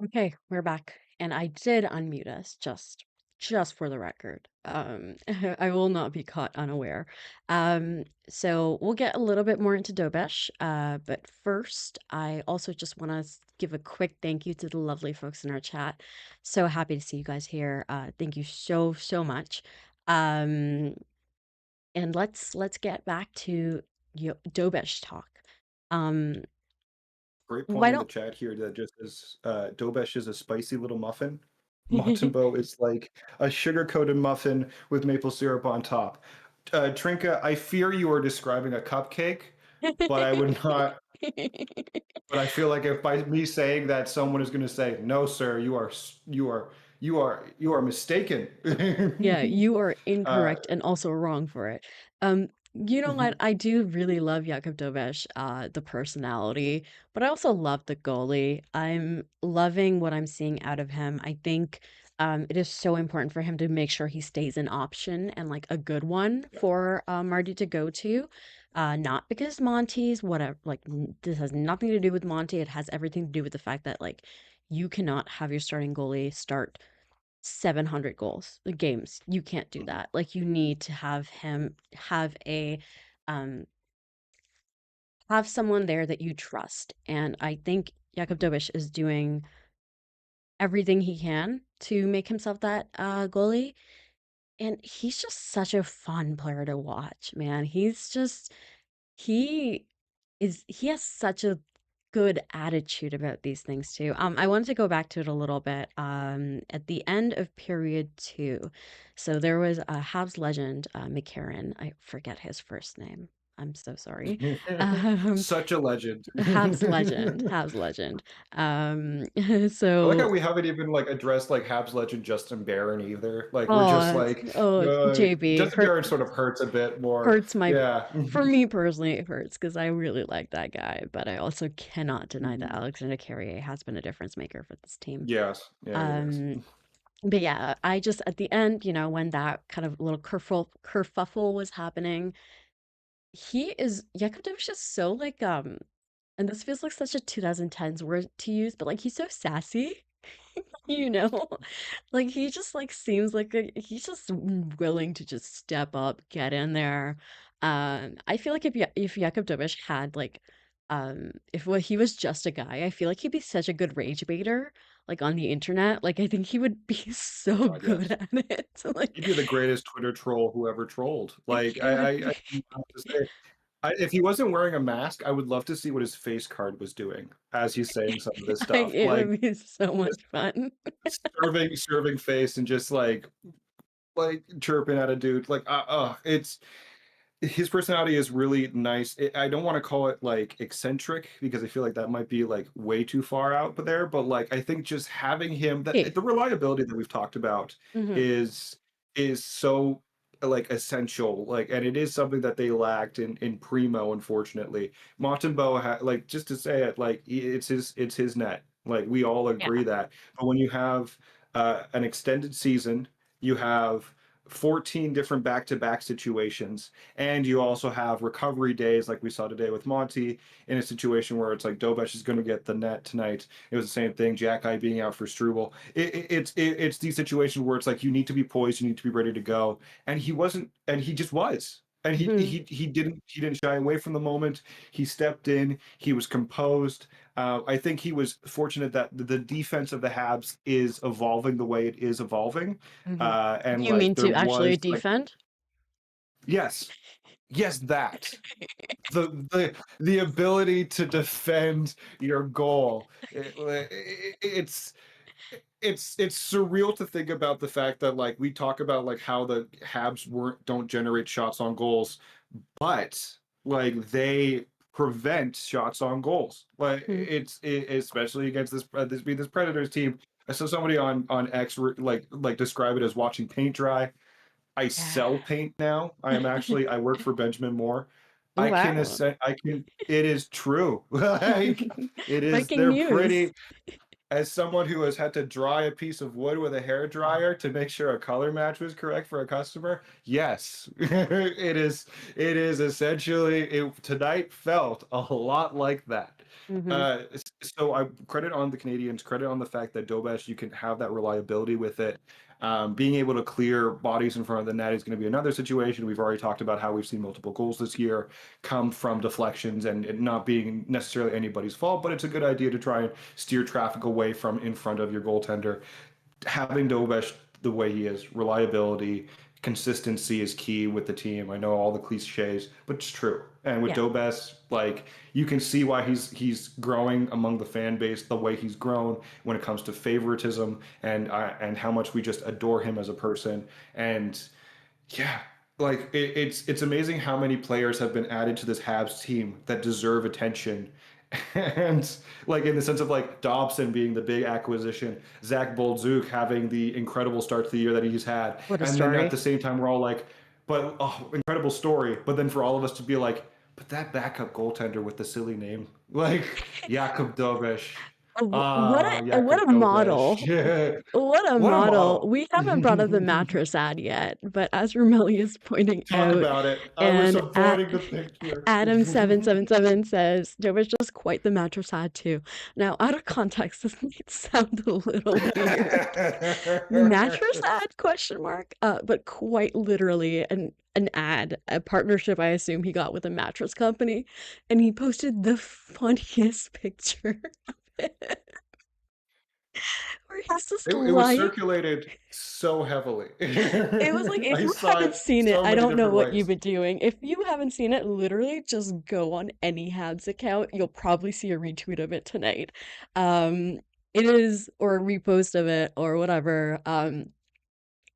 Okay, we're back. And I did unmute us just for the record. I will not be caught unaware. So we'll get a little bit more into Dobesh. But first, I also just want to give a quick thank you to the lovely folks in our chat. So happy to see you guys here. Thank you so much. Um, and let's get back to Dobesh talk. Um, Great why point in the don't chat here that just as Dobesh is a spicy little muffin. Montembeau is like a sugar-coated muffin with maple syrup on top. Trinka, I fear you are describing a cupcake, but I would not. But I feel like if by me saying that, someone is going to say, "No, sir, you are mistaken." Yeah, you are uh, incorrect and also wrong for it. You know what? I do really love Jakub Dobes, the personality, but I also love the goalie. I'm loving what I'm seeing out of him. I think it is so important for him to make sure he stays an option and like a good one for Marty to go to. Not because Monty's whatever, like this has nothing to do with Monty. It has everything to do with the fact that like you cannot have your starting goalie start 700 goals games. You can't do Mhm. that. Like you need to have him um have someone there that you trust. And I think Jakub Dobes is doing everything he can to make himself that goalie. And he's just such a fun player to watch, man. He he has such a good attitude about these things too. I wanted to go back to it a little bit. At the end of period two, so there was a Habs legend, McCarran. I forget his first name. I'm so sorry. Um, Such a legend. Habs legend, Habs legend. I like how So we haven't even like addressed like Habs legend Justin Barron either. Like we're just oh, like JB Justin Barron sort of hurts a bit more. hurts my Yeah. for me personally, it hurts because I really like that guy, but I also cannot deny that Alexander Carrier has been a difference maker for this team. Yes. Yeah, he is. Um, but yeah, I just at the end, when that kind of little kerfuffle was happening, Jakub Dobes is so like and this feels like such a 2010s word to use, but like he's so sassy. You know, like he just like seems like he's just willing to just step up, get in there. I feel like if Jakub Dobes had like, if he was just a guy, I feel like he'd be such a good rage baiter, like on the internet. Like I think he would be so God, good yes. at it. Like He'd be the greatest Twitter troll who ever trolled. Like it would I be, have to say, if he wasn't wearing a mask, I would love to see what his face card was doing as he's saying some of this stuff. it Like would be so much fun. serving face and just like chirping at a dude. Like it's his personality is really nice. I don't want to call it like eccentric because I feel like that might be like way too far out there. But like I think just having him, Hey. that the reliability that we've talked about Mhm. is so like essential. Like, and it is something that they lacked in Primo, unfortunately. Montembeau like, just to say it, like it's his net. Like we all agree Yeah. that. But when you have an extended season, you have 14 different back-to-back situations, and you also have recovery days like we saw today with Monty, in a situation where it's like Dobes is going to get the net tonight. It was the same thing, Xhekaj being out for Struble. It's these situations where it's like you need to be poised, you need to be ready to go, and he wasn't, and he just was. And Mhm. he didn't shy away from the moment. He stepped in. He was composed. I think he was fortunate that the defense of the Habs is evolving the way it is evolving. Mhm. And You like mean there to actually was like, defend? yes, yes, that the ability to defend your goal. It's surreal to think about the fact that like we talk about like how the Habs don't generate shots on goals, but like they prevent shots on goals. Like Mhm. especially against this Predators team. I saw somebody on X like describe it as watching paint dry. I Yeah. sell paint now. I work for Benjamin Moore. Wow. It is true. Like it is, Breaking they're news. pretty, as someone who has had to dry a piece of wood with a hair dryer to make sure a color match was correct for a customer, yes, it is essentially, tonight felt a lot like that. Mhm. So I credit on the Canadians, credit on the fact that Dobes, you can have that reliability with it. Being able to clear bodies in front of the net is going to be another situation. We've already talked about how we've seen multiple goals this year come from deflections and it not being necessarily anybody's fault, but it's a good idea to try and steer traffic away from in front of your goaltender. Having Dobes the way he is, reliability, consistency is key with the team. I know all the cliches, but it's true. And with Yeah. Dobes, like you can see why he's growing among the fan base the way he's grown when it comes to favoritism and how much we just adore him as a person. And yeah, like it's amazing how many players have been added to this Habs team that deserve attention. And like in the sense of like Dobson being the big acquisition, Zach Boldzuk having the incredible start to the year that he's had, What a and then at story. the same time we're all like, but oh, incredible story. But then for all of us to be like, but that backup goaltender with the silly name, like Jakub Dobes. Ah, What Jakub a Dobes. model. What a What a model. model. We haven't brought up the mattress ad yet, but as Romelli is pointing Talk out, about it. I was and at avoiding the picture. Adam777 says, Joe was just quite the mattress ad too. Now, out of context, this might sound a little weird. Mattress ad question mark? But quite literally an ad, a partnership I assume he got with a mattress company, and he posted the funniest picture of it. Where he's just It was lying. circulated so heavily. It was like, if I you saw haven't it seen it, so I many don't know different what you've ways. been doing. If you haven't seen it, literally just go on any Habs account. You'll probably see a retweet of it tonight. It is, or a repost of it, or whatever.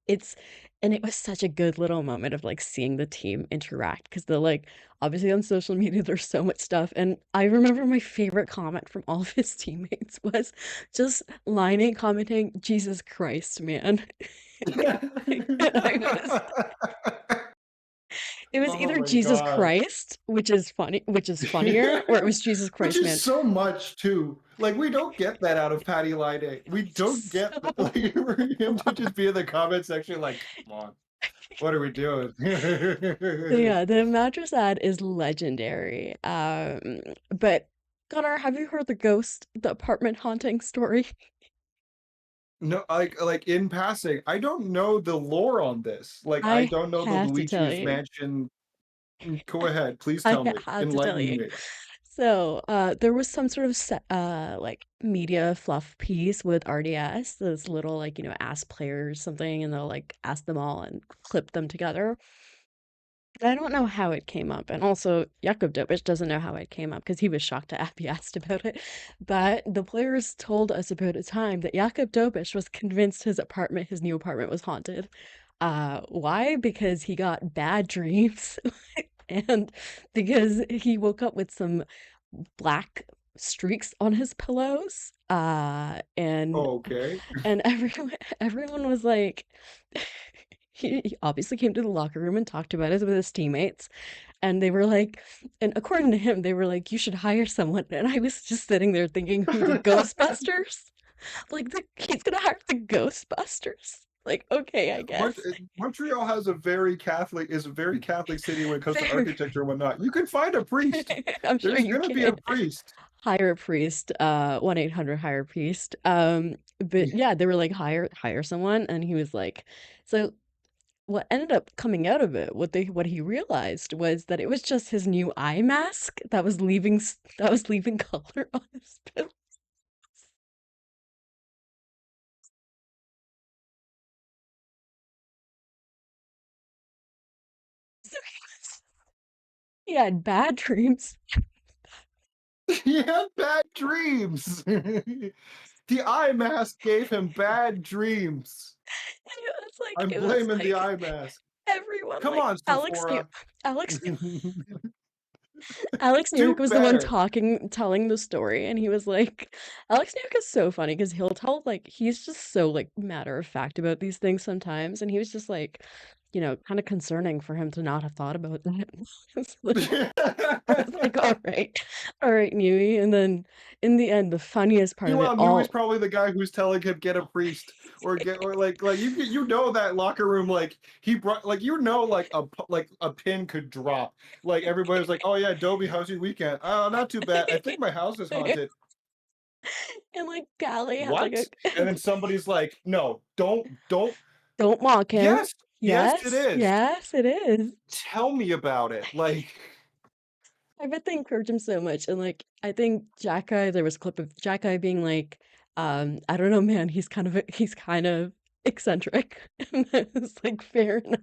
It's And it was such a good little moment of like seeing the team interact because they're like obviously on social media there's so much stuff. And I remember my favorite comment from all of his teammates was just Line commenting, "Jesus Christ, man." And it was Oh either my Jesus god. Christ, which is funny, which is funnier, or it was Jesus Which Christ, is man. so much too. Like we don't get that out of Patty Line. We It's don't just get that. so Like for him to just be in the comment section like, come on, what are we doing? So yeah, the mattress ad is legendary. But Connor, have you heard the apartment haunting story? No, like in passing, I don't know the lore on this. Like I I don't know the have to tell Luigi's you. Mansion. Go ahead, please I tell me. have to tell Enlighten you. me. So, there was some sort of like media fluff piece with RDS, this little like, ask players something and they'll like ask them all and clip them together. I don't know how it came up, and also Jakub Dobes doesn't know how it came up because he was shocked to be asked about it. But the players told us about a time that Jakub Dobes was convinced his new apartment was haunted. Why? Because he got bad dreams, and because he woke up with some black streaks on his pillows. And Okay. everyone was like, he obviously came to the locker room and talked about it with his teammates, and they were like, and according to him, they were like, you should hire someone. And I was just sitting there thinking, who, the Ghostbusters? Like, he's gonna hire the Ghostbusters. Like, okay, I guess. Montreal has is a very Catholic city when it comes to Fair. architecture and whatnot. You can find a priest. I'm sure There's you gonna be a can. priest. Hire a priest, 1-800 hire a priest. But yeah, they were like, hire someone, and he was like, so what ended up coming out of it, what he realized was that it was just his new eye mask that was leaving color on his pillow. So he had bad dreams. He had bad dreams. The eye mask gave him bad dreams. And I'm it was blaming the like eye mask. everyone, Come like on, Sephora. Alex Alex Do Newhook was the one better. telling the story, and he was like, Alex Newhook is so funny because he'll tell like he's just so like matter of fact about these things sometimes, and he was just like, kind of concerning for him to not have thought about that. It's like, I was like, all right, Newey, and then in the end, the funniest part of it Meanwhile, Newey's all. probably the guy who's telling him get a priest or like you know that locker room like he brought like like a pin could drop like everybody was like, oh yeah, Dobie, how's your weekend? Oh, not too bad. I think my house is haunted. And like Callie had like What? And then somebody's like, no, don't. don't mock him. Yes, it is. Yes, it is. Tell me about it. Like, I bet they encouraged him so much. And like I think Xhekaj, there was a clip of Xhekaj being like, I don't know, man, he's kind of eccentric. And it's like fair enough.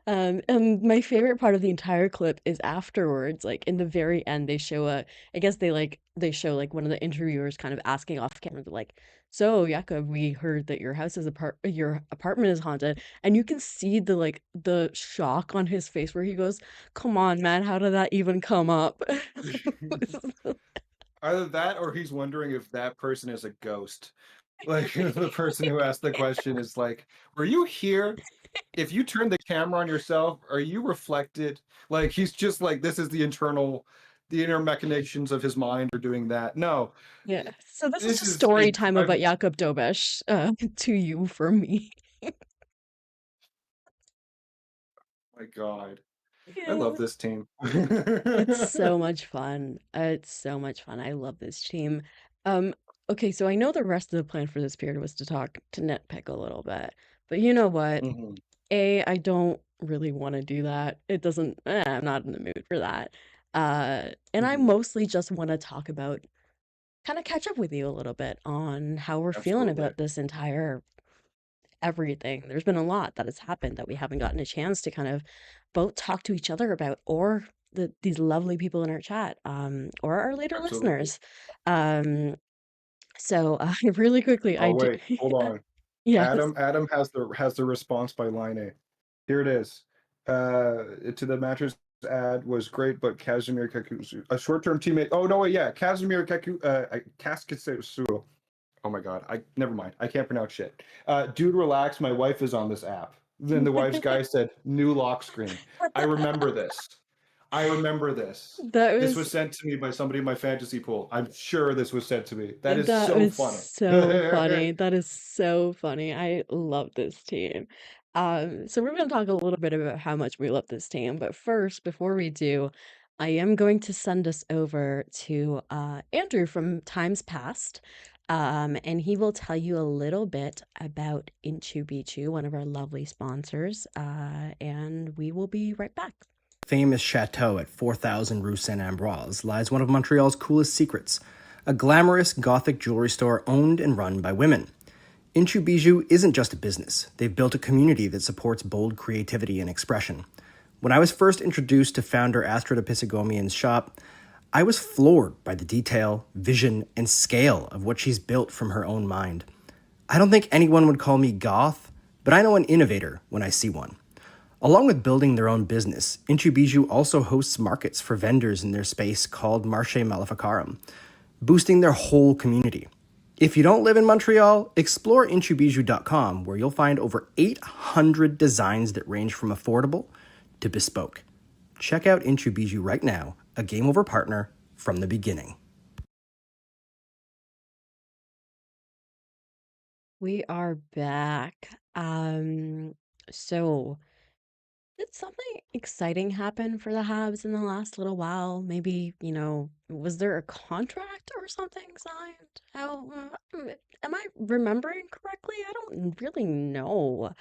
And my favorite part of the entire clip is afterwards, like in the very end, I guess they show like one of the interviewers kind of asking off camera, like, so Jakob, we heard that your apartment is haunted, and you can see the shock on his face where he goes, come on, man, how did that even come up? either that or he's wondering if that person is a ghost. Like the person who asked the question is like, were you here? If you turn the camera on yourself, are you reflected? Like he's just like, this is the inner machinations of his mind are doing that. No, Yeah. So this is this a is story time about Jakub Dobes, to you from me. my God. I Yeah. love this team. It's so much fun. It's so much fun. I love this team. Um, okay, so I know the rest of the plan for this period was to talk to nitpick a little bit, but you know what? Mhm. I don't really want to do that. I'm not in the mood for that. And I Mhm. mostly just want to talk about, kind of catch up with you a little bit on how we're feeling Absolutely. about this entire everything. There's been a lot that has happened that we haven't gotten a chance to kind of both talk to each other about, or these lovely people in our chat, or our later Absolutely. listeners. Um, so really quickly, I Oh do. wait, hold on. Yes. Adam has the response by line A. Here it is. To the mattress ad was great, but Casimir Kaku, a short-term teammate. Oh no, wait, yeah, Casimir Kaku, Kaskitsu. Oh my god, I never mind. I can't pronounce shit. Dude, relax. My wife is on this app. Then the wife's guy said, "New lock screen." I remember this. I remember this. That This was was sent to me by somebody in my fantasy pool. I'm sure this was sent to me. That is that so was funny. so funny. That is so funny. I love this team. So we're going to talk a little bit about how much we love this team, but first, before we do, I am going to send us over to Andrew from Times Past, and he will tell you a little bit about Inchoo Bijoux, one of our lovely sponsors, and we will be right back. Famous chateau at 4000 Rue Saint Ambroise lies one of Montreal's coolest secrets, a glamorous Gothic jewelry store owned and run by women. Inchoo Bijoux isn't just a business. They've built a community that supports bold creativity and expression. When I was first introduced to founder Astrid Episegomian's shop, I was floored by the detail, vision, and scale of what she's built from her own mind. I don't think anyone would call me goth, but I know an innovator when I see one. Along with building their own business, Inchoo Bijoux also hosts markets for vendors in their space called Marché Maleficarum, boosting their whole community. If you don't live in Montreal, explore inchoobijou.com, where you'll find over 800 designs that range from affordable to bespoke. Check out Inchoo Bijoux right now, a Game Over partner from the beginning. We are back. So did something exciting happen for the Habs in the last little while? Maybe, was there a contract or something signed? Am I remembering correctly? I don't really know.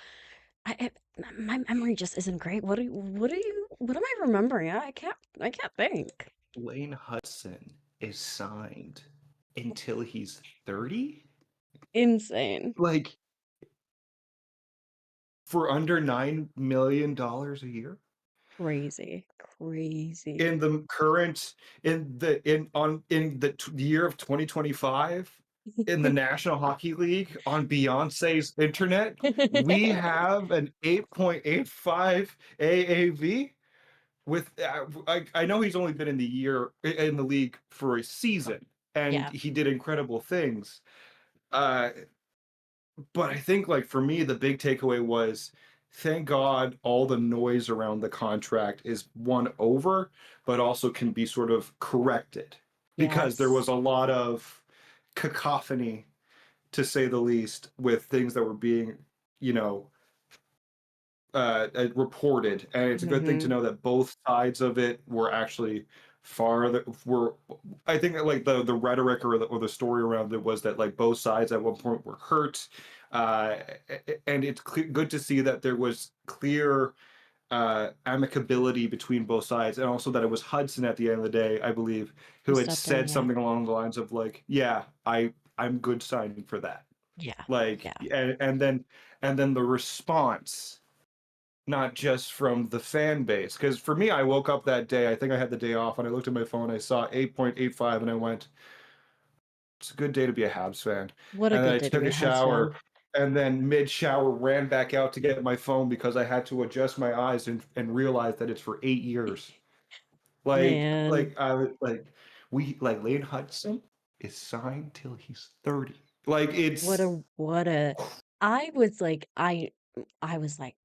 I my memory just isn't great. What am I remembering? I can't think. Lane Hutson is signed until he's 30? Insane. Like for under $9 million a year? Crazy. Crazy. In the current in the year of 2025 in the National Hockey League on Beyonce's internet, we have an 8.85 AAV with I know he's only been in the league for a season and Yeah. he did incredible things. Uh but I think like for me the big takeaway was thank God all the noise around the contract is one over, but also can be sort of corrected because there was Yes. a lot of cacophony to say the least with things that were being, you know, reported, and it's a good thing to Mm-hmm. know that both sides of it were actually were I think that like the rhetoric or the story around it was that like both sides at one point were hurt, uh, and it's good to see that there was clear amicability between both sides, and also that it was Hudson at the end of the day, I believe, Who who had stepped in, said yeah. something along the lines of like, yeah, I'm good signing for that. Yeah. Like, Yeah. and then the response, not just from the fan base. Because for me, I woke up that day, I think I had the day off, and I looked at my phone, I saw 8.85, and I went, it's a good day to be a Habs fan. What a And then good I day to took be a a Habs shower, fan. and then mid shower ran back out to get my phone because I had to adjust my eyes and realize that it's for 8 years. Man, Like like Lane Hutson is signed till he's 30. Like what it's a what a I was like I was like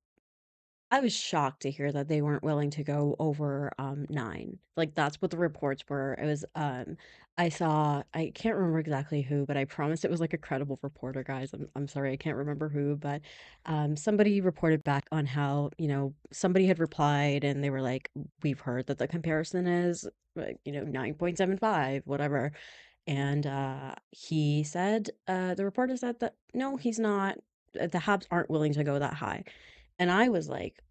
I was shocked to hear that they weren't willing to go over 9. Like that's what the reports were. It was I can't remember exactly who, but I promise it was like a credible reporter, guys. I'm sorry, I can't remember who, but somebody reported back on how, somebody had replied and they were like, we've heard that the comparison is like, 9.75, whatever. And he said, the reporter said that no, he's not. The Habs aren't willing to go that high. And I was like,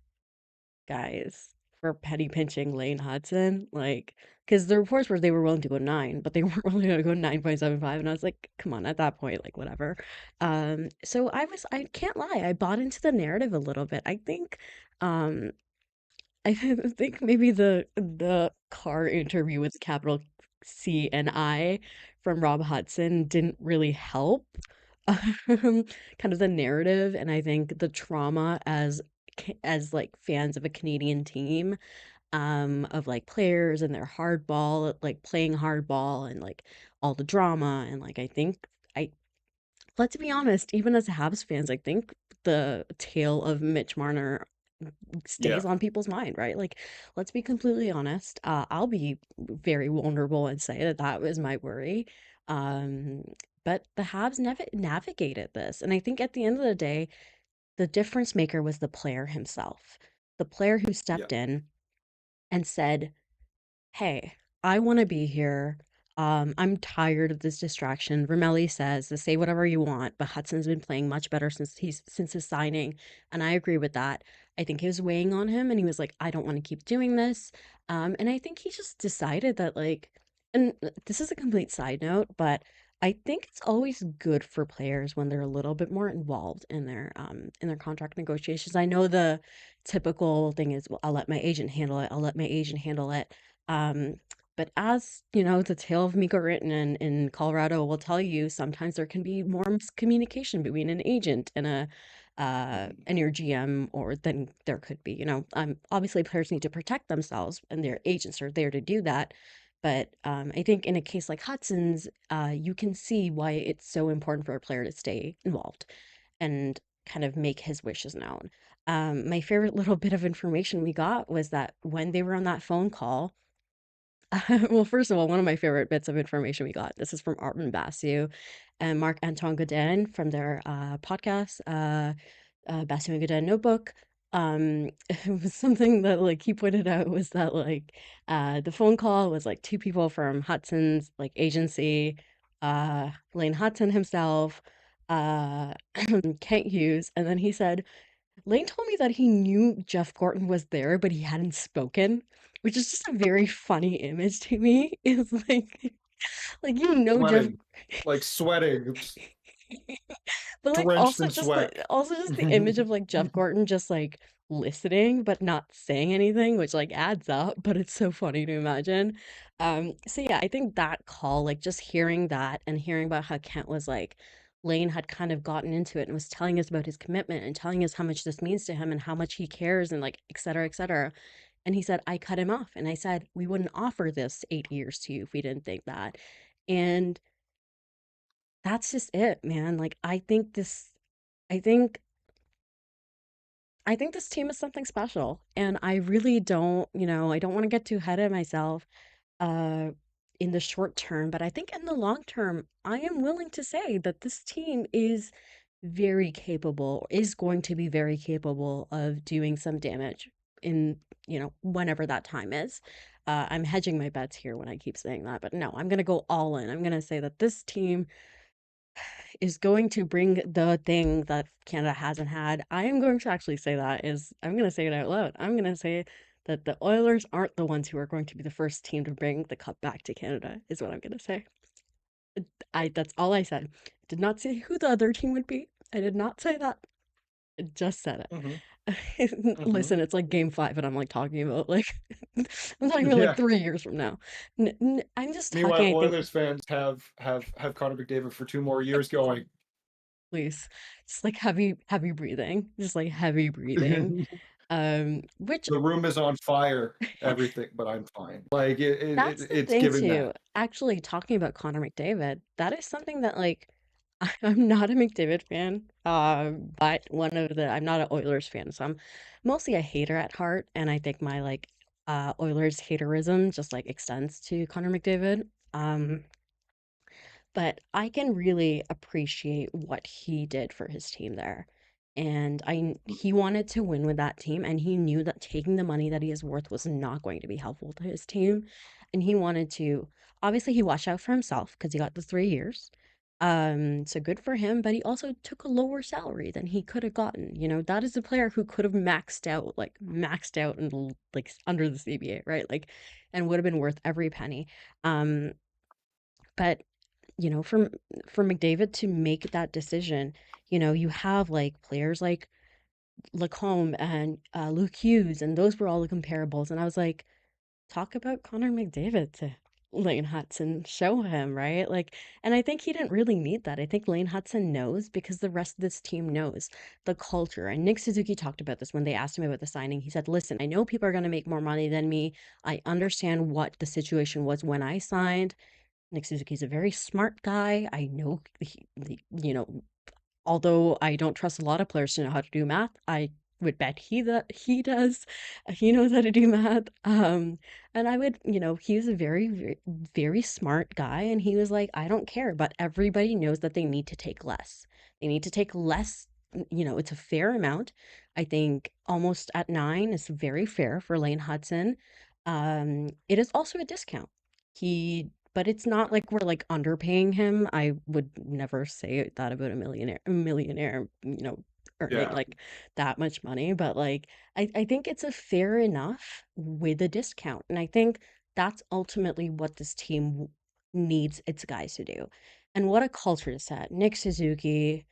guys, for penny pinching Lane Hutson, like, because the reports were they were willing to go 9, but they weren't willing to go 9.75. And I was like, come on, at that point, like, whatever. So I can't lie, I bought into the narrative a little bit. Um, I think maybe the car interview with capital C and I from Rob Hudson didn't really help. kind of the narrative, and I think the trauma as like fans of a Canadian team, of like players and their hardball, like playing hardball and like all the drama and like I let's be honest, even as Habs fans, I think the tale of Mitch Marner Yeah. stays on people's mind, right? Like, let's be completely honest. I'll be very vulnerable and say that that was my worry. Um, but the Habs navigated this. And I think at the end of the day, the difference maker was the player himself, the player who Yeah. stepped in and said, "Hey, I wanna be here. I'm tired of this distraction." Ramelli says to say whatever you want, but Hudson's been playing much better since his signing, and I agree with that. I think it was weighing on him, and he was like, "I don't wanna keep doing this." And I think he just decided that, like, and this is a complete side note, but I think it's always good for players when they're a little bit more involved in their contract negotiations. I know the typical thing is, "Well, I'll let my agent handle it. I'll let my agent handle it." Um, but as you know, the tale of Miko Written in Colorado will tell you, sometimes there can be more miscommunication between an agent Mhm. and your GM, or than there could be. Obviously players need to protect themselves, and their agents are there to do that. But I think in a case like Hudson's, you can see why it's so important for a player to stay involved and kind of make his wishes known. My favorite little bit of information we got was that when they were on that phone call, well, first of all, one of my favorite bits of information we got, this is from Arvin Basu and Marc-Antoine Godin from their podcast, Basu and Godin Notebook. It was something that like he pointed out was that like the phone call was like two people from Hudson's like agency, Lane Hutson himself, uh, Kent Hughes, and then he said, Lane told me that he knew Jeff Gorton was there, but he hadn't spoken, which is just a very funny image to me. It's like Jeff, Sweating, like sweating, but like drenched in sweat. also just the image of like Jeff Gorton just like listening but not saying anything, which like adds up, but it's so funny to imagine. So yeah, I think that call, like just hearing that and hearing about how Kent was like Lane had kind of gotten into it and was telling us about his commitment and telling us how much this means to him and how much he cares and like et cetera, et cetera. And he said, I cut him off and I said, we wouldn't offer this 8 years to you if we didn't think that. And that's just it, man. Like I think I think this team is something special, and I really don't, I don't want to get too ahead of myself uh in the short term, but I think in the long term, I am willing to say that this team is going to be very capable of doing some damage in, whenever that time is. I'm hedging my bets here when I keep saying that, but no, I'm going to go all in. I'm going to say that this team is going to bring the thing that Canada hasn't had. I am going to actually say that is I'm going to say it out loud. I'm going to say that the Oilers aren't the ones who are going to be the first team to bring the cup back to Canada, is what I'm going to say. I That's all I said. Did not say who the other team would be. I did not say that. I just said Hmm. it. Hmm. Listen, it's like game 5 and I'm like talking about like I'm talking about like Yeah. 3 years from now. I'm just talking, Meanwhile, I think. Oilers fans have Connor McDavid for 2 more years going. Please. Just like heavy breathing. Just like heavy breathing. The Which room is on fire, everything, but I'm fine. Like that's the it's thing given too. that. Actually, talking about Connor McDavid, that is something that like I'm not a McDavid fan. But I'm not an Oilers fan, so I'm mostly a hater at heart, and I think my like Oilers haterism just like extends to Connor McDavid. But I can really appreciate what he did for his team there. And he wanted to win with that team, and he knew that taking the money that he is worth was not going to be helpful to his team. And he wanted to, obviously, he watched out for himself because he got the 3 years. So good for him, but he also took a lower salary than he could have gotten. That is a player who could have maxed out and like under the CBA, right? Like, and would have been worth every penny. Um, but for McDavid to make that decision, you have like players like Lacombe and Luke Hughes, and those were all the comparables. And I was like, talk about Connor McDavid to Lane Hutson show him, right? Like, and I think he didn't really need that. I think Lane Hutson knows because the rest of this team knows the culture. And Nick Suzuki talked about this when they asked him about the signing. He said, listen, I know people are going to make more money than me. I understand what the situation was when I signed. Nick Suzuki's a very smart guy. I know, although I don't trust a lot of players to know how to do math, I would bet he does. He knows how to do math. And I would, he was a very, very, very smart guy, and he was like, I don't care, but everybody knows that they need to take less. They need to take less. It's a fair amount. I think almost at 9 is very fair for Lane Hutson. It is also a discount. But it's not like we're like underpaying him. I would never say that about a millionaire, earning Yeah. like that much money. But like, I think it's a fair enough with a discount. And I think that's ultimately what this team needs its guys to do. And what a culture to set. Nick Suzuki,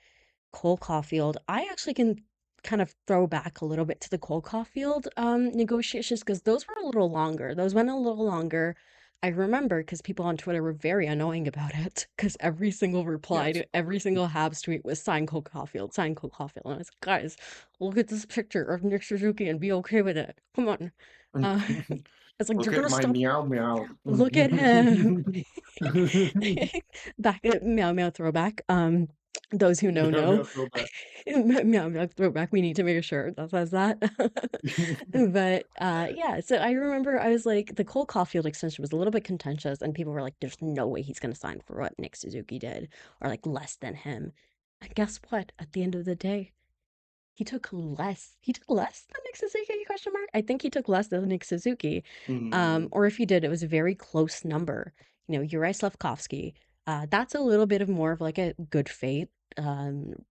Cole Caufield. I actually can kind of throw back a little bit to the Cole Caufield negotiations because those were a little longer. Those went a little longer. I remember because people on Twitter were very annoying about it because every single reply Yes. to every single Habs tweet was sign Cole Caufield, sign Cole Caufield. And I was like, guys, look at this picture of Nick Suzuki and be okay with it. Come on. Uh, it's like, Look you're at gonna my stop. meow meow. Look at him. Back at Meow Meow throwback. Those who Meow know. meow throwback. Meow Meow throwback. We need to make a shirt that says that. But yeah, so I remember I was like, the Cole Caulfield extension was a little bit contentious, and people were like, there's no way he's gonna sign for what Nick Suzuki did, or like less than him. And guess what? At the end of the day, he took less. He took less than Nick Suzuki? Question mark. I think he took less than Nick Suzuki. Mhm. Or if he did, it was a very close number. Yuri Slafkovsky. That's a little bit of more of like a good faith,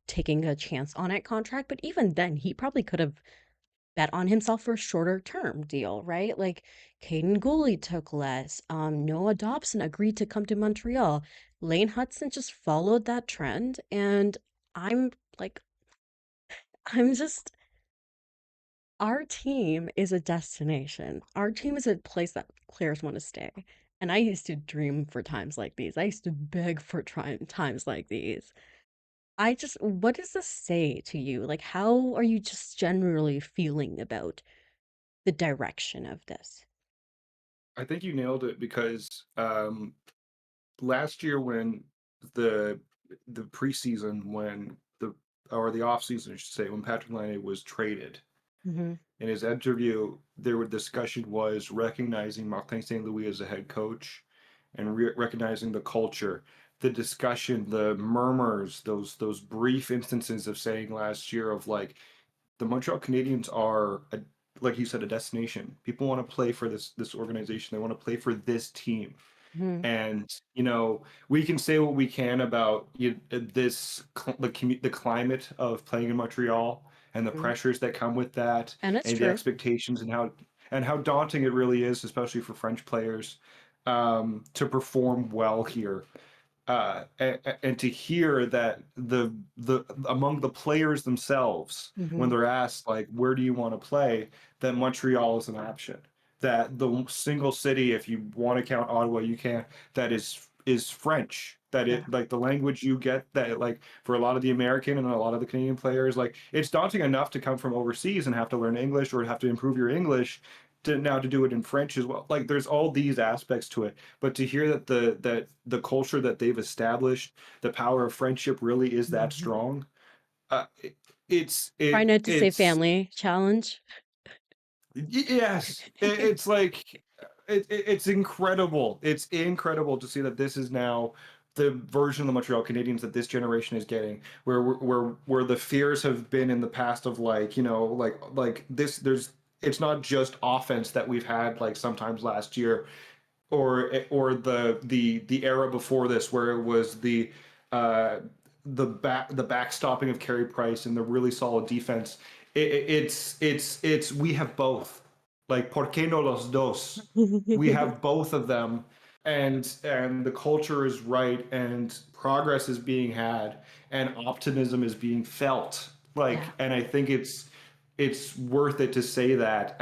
taking a chance on it contract. But even then, he probably could have bet on himself for a shorter term deal, right? Like Caden Gooley took less. Noah Dobson agreed to come to Montreal. Lane Hutson just followed that trend, and I'm like, I'm just our team is a destination. Our team is a place that players want to stay. And I used to dream for times like these. I used to beg for times like these. What does this say to you? Like, how are you just generally feeling about the direction of this? I think you nailed it because last year when the the preseason when the or the off season I should say when Patrick Laine was traded Mm-hmm. in his interview there were discussion was recognizing Martin St. Louis as a head coach and recognizing the culture, the discussion, the murmurs, those brief instances of saying last year of like the Montreal Canadiens are like you said a destination. People want to play for this organization. They want to play for this team. Mm-hmm. And we can say what we can about the climate of playing in Montreal and the Mm-hmm. pressures that come with that And it's and the true. expectations and how daunting it really is, especially for French players, to perform well here. And to hear that the among the players themselves, when Mm-hmm. they're asked like, where do you want to play, that Montreal is an option. That the single city, if you want to count Ottawa, you can. That is French. That Yeah. it like the language you get that like for a lot of the American and a lot of the Canadian players, like it's daunting enough to come from overseas and have to learn English or have to improve your English to do it in French as well. Like there's all these aspects to it, but to hear that the culture that they've established, the power of friendship really is that Mhm. strong. Uh, it, Try not to say it's family challenge. yes, it's like it's incredible. It's incredible to see that this is now the version of the Montreal Canadiens that this generation is getting, where the fears have been in the past of like like this. It's not just offense that we've had like sometimes last year or the era before this where it was uh the backstopping of Carey Price and the really solid defense. It's we have both. Like por qué no los dos? We have both of them, and the culture is right, and progress is being had, and optimism is being felt. Yeah. Like, and I think it's worth it to say that.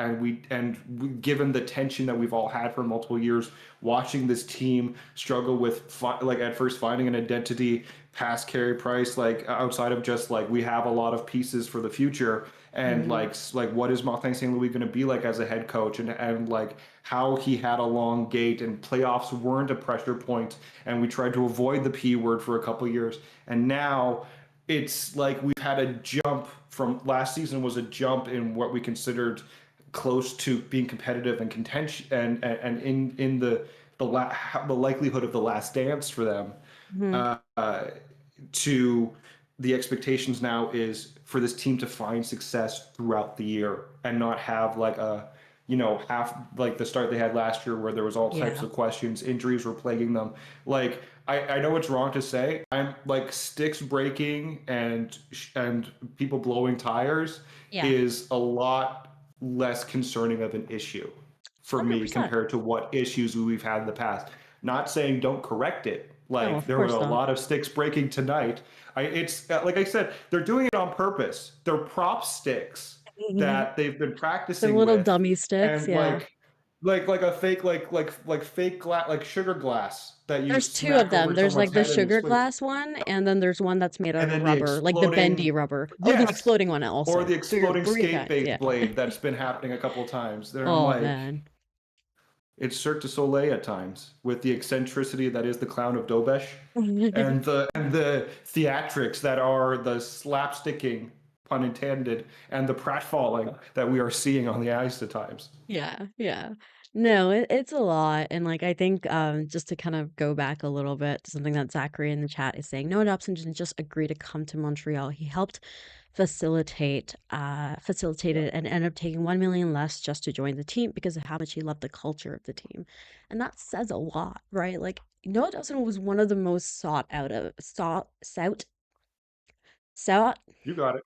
Given the tension that we've all had for multiple years, watching this team struggle with like at first finding an identity past Carey Price, like outside of just like we have a lot of pieces for the future, and Mhm. like what is Martin St. Louis going to be like as a head coach, and like how he had a long gate and playoffs weren't a pressure point, and we tried to avoid the P word for a couple years, and now it's like we've had a jump from last season was a jump in what we considered close to being competitive and contention and in the likelihood of the last dance for them Mhm. uh, to the expectations now is for this team to find success throughout the year and not have like a half like the start they had last year where there was all types Yeah. of questions, injuries were plaguing them. Like I know it's wrong to say, I'm like sticks breaking and people blowing tires Yeah. is a lot less concerning of an issue for me 100%. compared to what issues we've had in the past. Not saying don't correct it. No, Like of there were course a not. lot of sticks breaking tonight. It's like I said, they're doing it on purpose. They're prop sticks that they've been The practicing little with, dummy sticks, and yeah. like a fake like fake glass like sugar glass that you There's two of smack them. over There's someone's like the head and sugar explodes. glass one, and then there's one that's made out And of then the rubber, like the bendy exploding, rubber. Oh, the yes, exploding one or also the for your exploding guys, skate yeah. blade that's been happening a couple of times. There, I'm Oh like, man. it's Cirque du Soleil at times with the eccentricity that is the clown of Dobes and the theatrics that are the slapsticking, pun intended, and the pratfalling that we are seeing on the ice at times. Yeah, yeah. No, it's a lot. And like I think just to kind of go back a little bit to something that Zachary in the chat is saying, Noah Dobson didn't just agree to come to Montreal. He helped facilitate Yeah, it and ended up taking 1 million less just to join the team because of how much he loved the culture of the team. And that says a lot, right? Like Noah Dobson was one of the most sought you got it.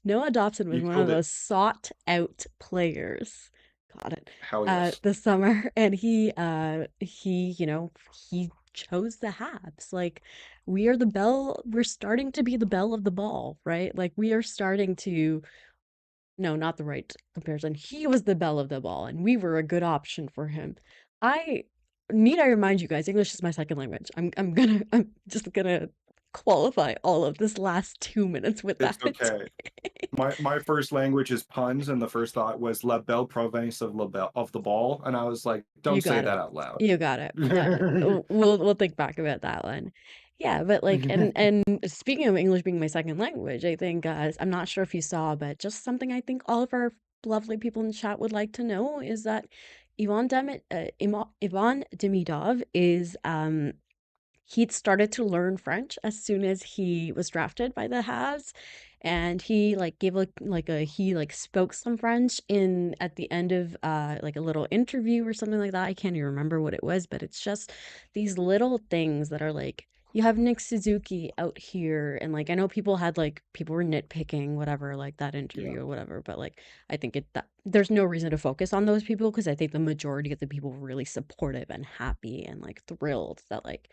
Noah Dobson was You one of killed it. those sought out players. Got it. Hell yes. This summer, and he chose the Habs. Like we are the belle. We're starting to be the belle of the ball, right? Like we are starting to. No, not the right comparison. He was the belle of the ball, and we were a good option for him. I Need I remind you guys, English is my second language. I'm just gonna qualify all of this last 2 minutes with It's that. okay. My first language is puns, and the first thought was La Belle Province of La Belle of the Ball, and I was like, You don't say got it. that out loud. You got it. We'll think back about that one. Yeah, but like and speaking of English being my second language, I think I'm not sure if you saw, but just something I think all of our lovely people in the chat would like to know is that Ivan Demidov is he'd started to learn French as soon as he was drafted by the Habs, and he like gave he like spoke some French in at the end of like a little interview or something like that. I can't even remember what it was, but it's just these little things that are like you have Nick Suzuki out here, and like I know people were nitpicking whatever like that Yeah. interview or whatever, but like I think that there's no reason to focus on those people because I think the majority of the people were really supportive and happy and like thrilled that like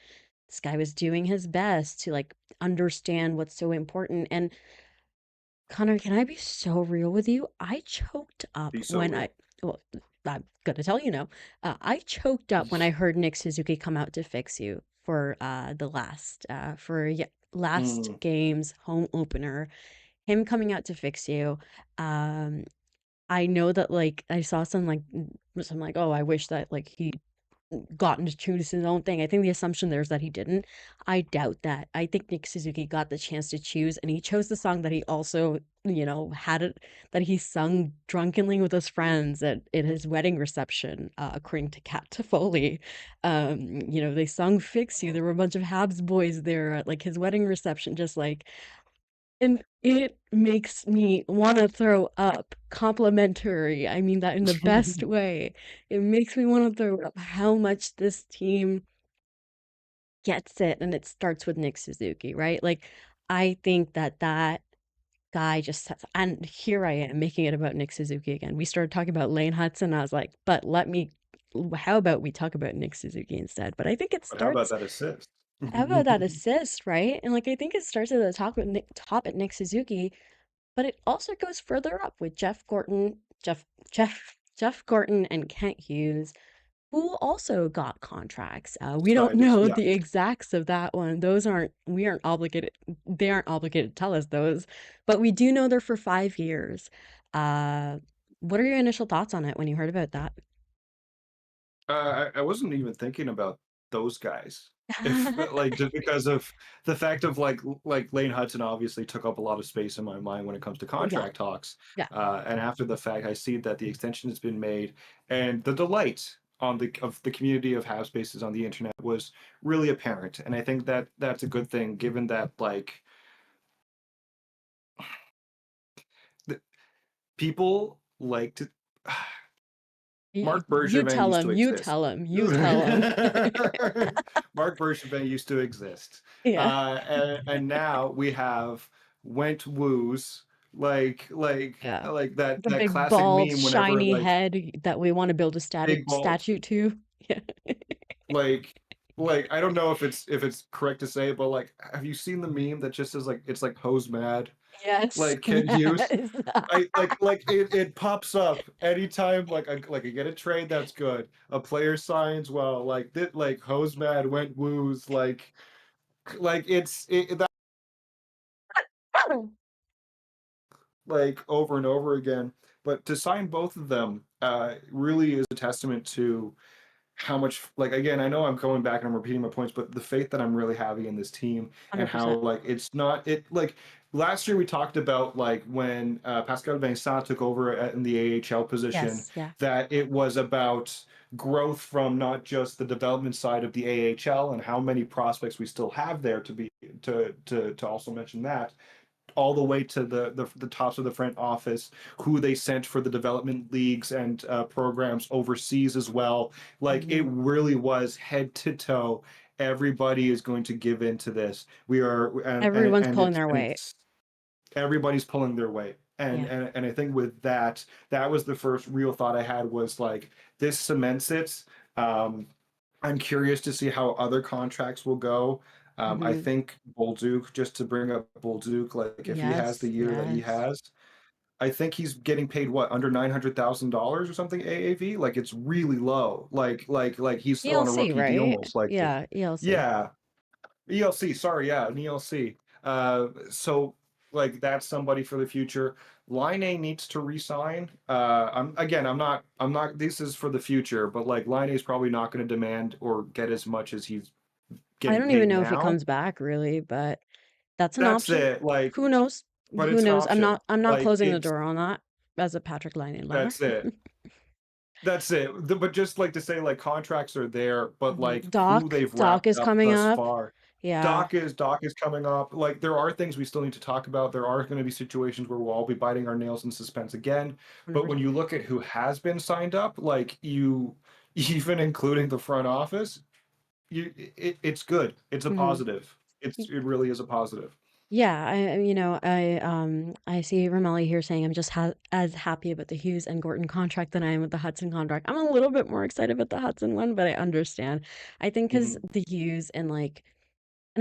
this guy was doing his best to like understand what's so important. And Connor, can I be so real with you? I choked up Be so when real. well, I'm gonna tell you now. I choked up when I heard Nick Suzuki come out to fix you for the last Mm. game's home opener. Him coming out to fix you. Um, I know that like I saw some like, oh, I wish that like he gotten to choose his own thing. I think the assumption there is that he didn't. I doubt that. I think Nick Suzuki got the chance to choose, and he chose the song that he also, had it that he sung drunkenly with his friends at his wedding reception, according to Kat Toffoli. They sung "Fix You." There were a bunch of Habs boys there at like his wedding reception, just like and it makes me want to throw up. Complimentary. I mean that in the best way. It makes me want to throw up how much this team gets it, and it starts with Nick Suzuki, right? Like, I think that guy just sets, and here I am making it about Nick Suzuki again. We started talking about Lane Hutson. I was like, but how about we talk about Nick Suzuki instead? But I think it But how about starts that assist? how about that assist, right? And like I think it starts at the top at Nick Suzuki. But it also goes further up with Jeff Gorton and Kent Hughes, who also got contracts. We don't Signed know yeah. the exacts of that one. We aren't obligated, they aren't obligated to tell us those, but we do know they're for 5 years. What are your initial thoughts on it when you heard about that? I wasn't even thinking about those guys. If like just because of the fact of like Lane Hutson obviously took up a lot of space in my mind when it comes to Yeah, contract talks. yeah, And after the fact, I see that the extension has been made, and the delight on the community of Habs spaces on the internet was really apparent. And I think that that's a good thing, given that like the, people like to. Mark you Bergevin tell used to him, you exist. tell him, you tell him. Mark Bergevin used to exist. Yeah, And now we have went woos yeah. like that The that big classic bald meme whenever shiny like head that we want to build a big bald statue to. Yeah. like I don't know if it's correct to say, but like have you seen the meme that just says like it's like hose mad? Yes, Like Kent Hughes. yes. I it pops up anytime like I get a trade that's good. A player signs well, like that like hose mad went woos that like over and over again. But to sign both of them really is a testament to how much like again I know I'm going back and I'm repeating my points, but the faith that I'm really having in this team and how 100%. like it's not it like last year we talked about like when Pascal Vincent took over in the AHL position, Yes, yeah. that it was about growth from not just the development side of the AHL and how many prospects we still have there to be to also mention that all the way to the tops of the front office, who they sent for the development leagues and programs overseas as well. Like it Mhm. really was head to toe. Everybody is going to give in to this. We are, Everyone's pulling their weight. it's everybody's pulling their weight. Yeah. And I think with that, that was the first real thought I had was like this cements it. Um, I'm curious to see how other contracts will go. I Mhm. think Bolduc, just to bring up Bolduc, like if he has the Yes, year that he yes. has, I think he's getting paid what under $900,000 or something AAV. Like it's really low. Like he's still on a ELC, rookie deal, right? most likely. Yeah, ELC. Yeah, ELC. Sorry, yeah, an ELC. So like that's somebody for the future. Line A needs to resign. I'm not. This is for the future, but like Line A is probably not going to demand or get as much as he's I getting don't even paid know if he now. comes back really, but that's an That's option. it. Like, Who knows? but Who it's an knows? option. I'm not Like closing the it's door on that as a Patrick Laine lover. that's it. That's it. But just like to say, like contracts are there, but like Mhm. who they've Doc wrapped is up coming thus up. far. Yeah, Doc is coming up. Like there are things we still need to talk about. There are going to be situations where we'll all be biting our nails in suspense again. But when 100%. you look at who has been signed up, like you, even including the front office, it's good. It's a Mhm. positive. It really is a positive. Yeah, I see Ramelli here saying I'm just as happy about the Hughes and Gorton contract than I am with the Hudson contract. I'm a little bit more excited about the Hudson one, but I understand. I think because Mhm, the Hughes and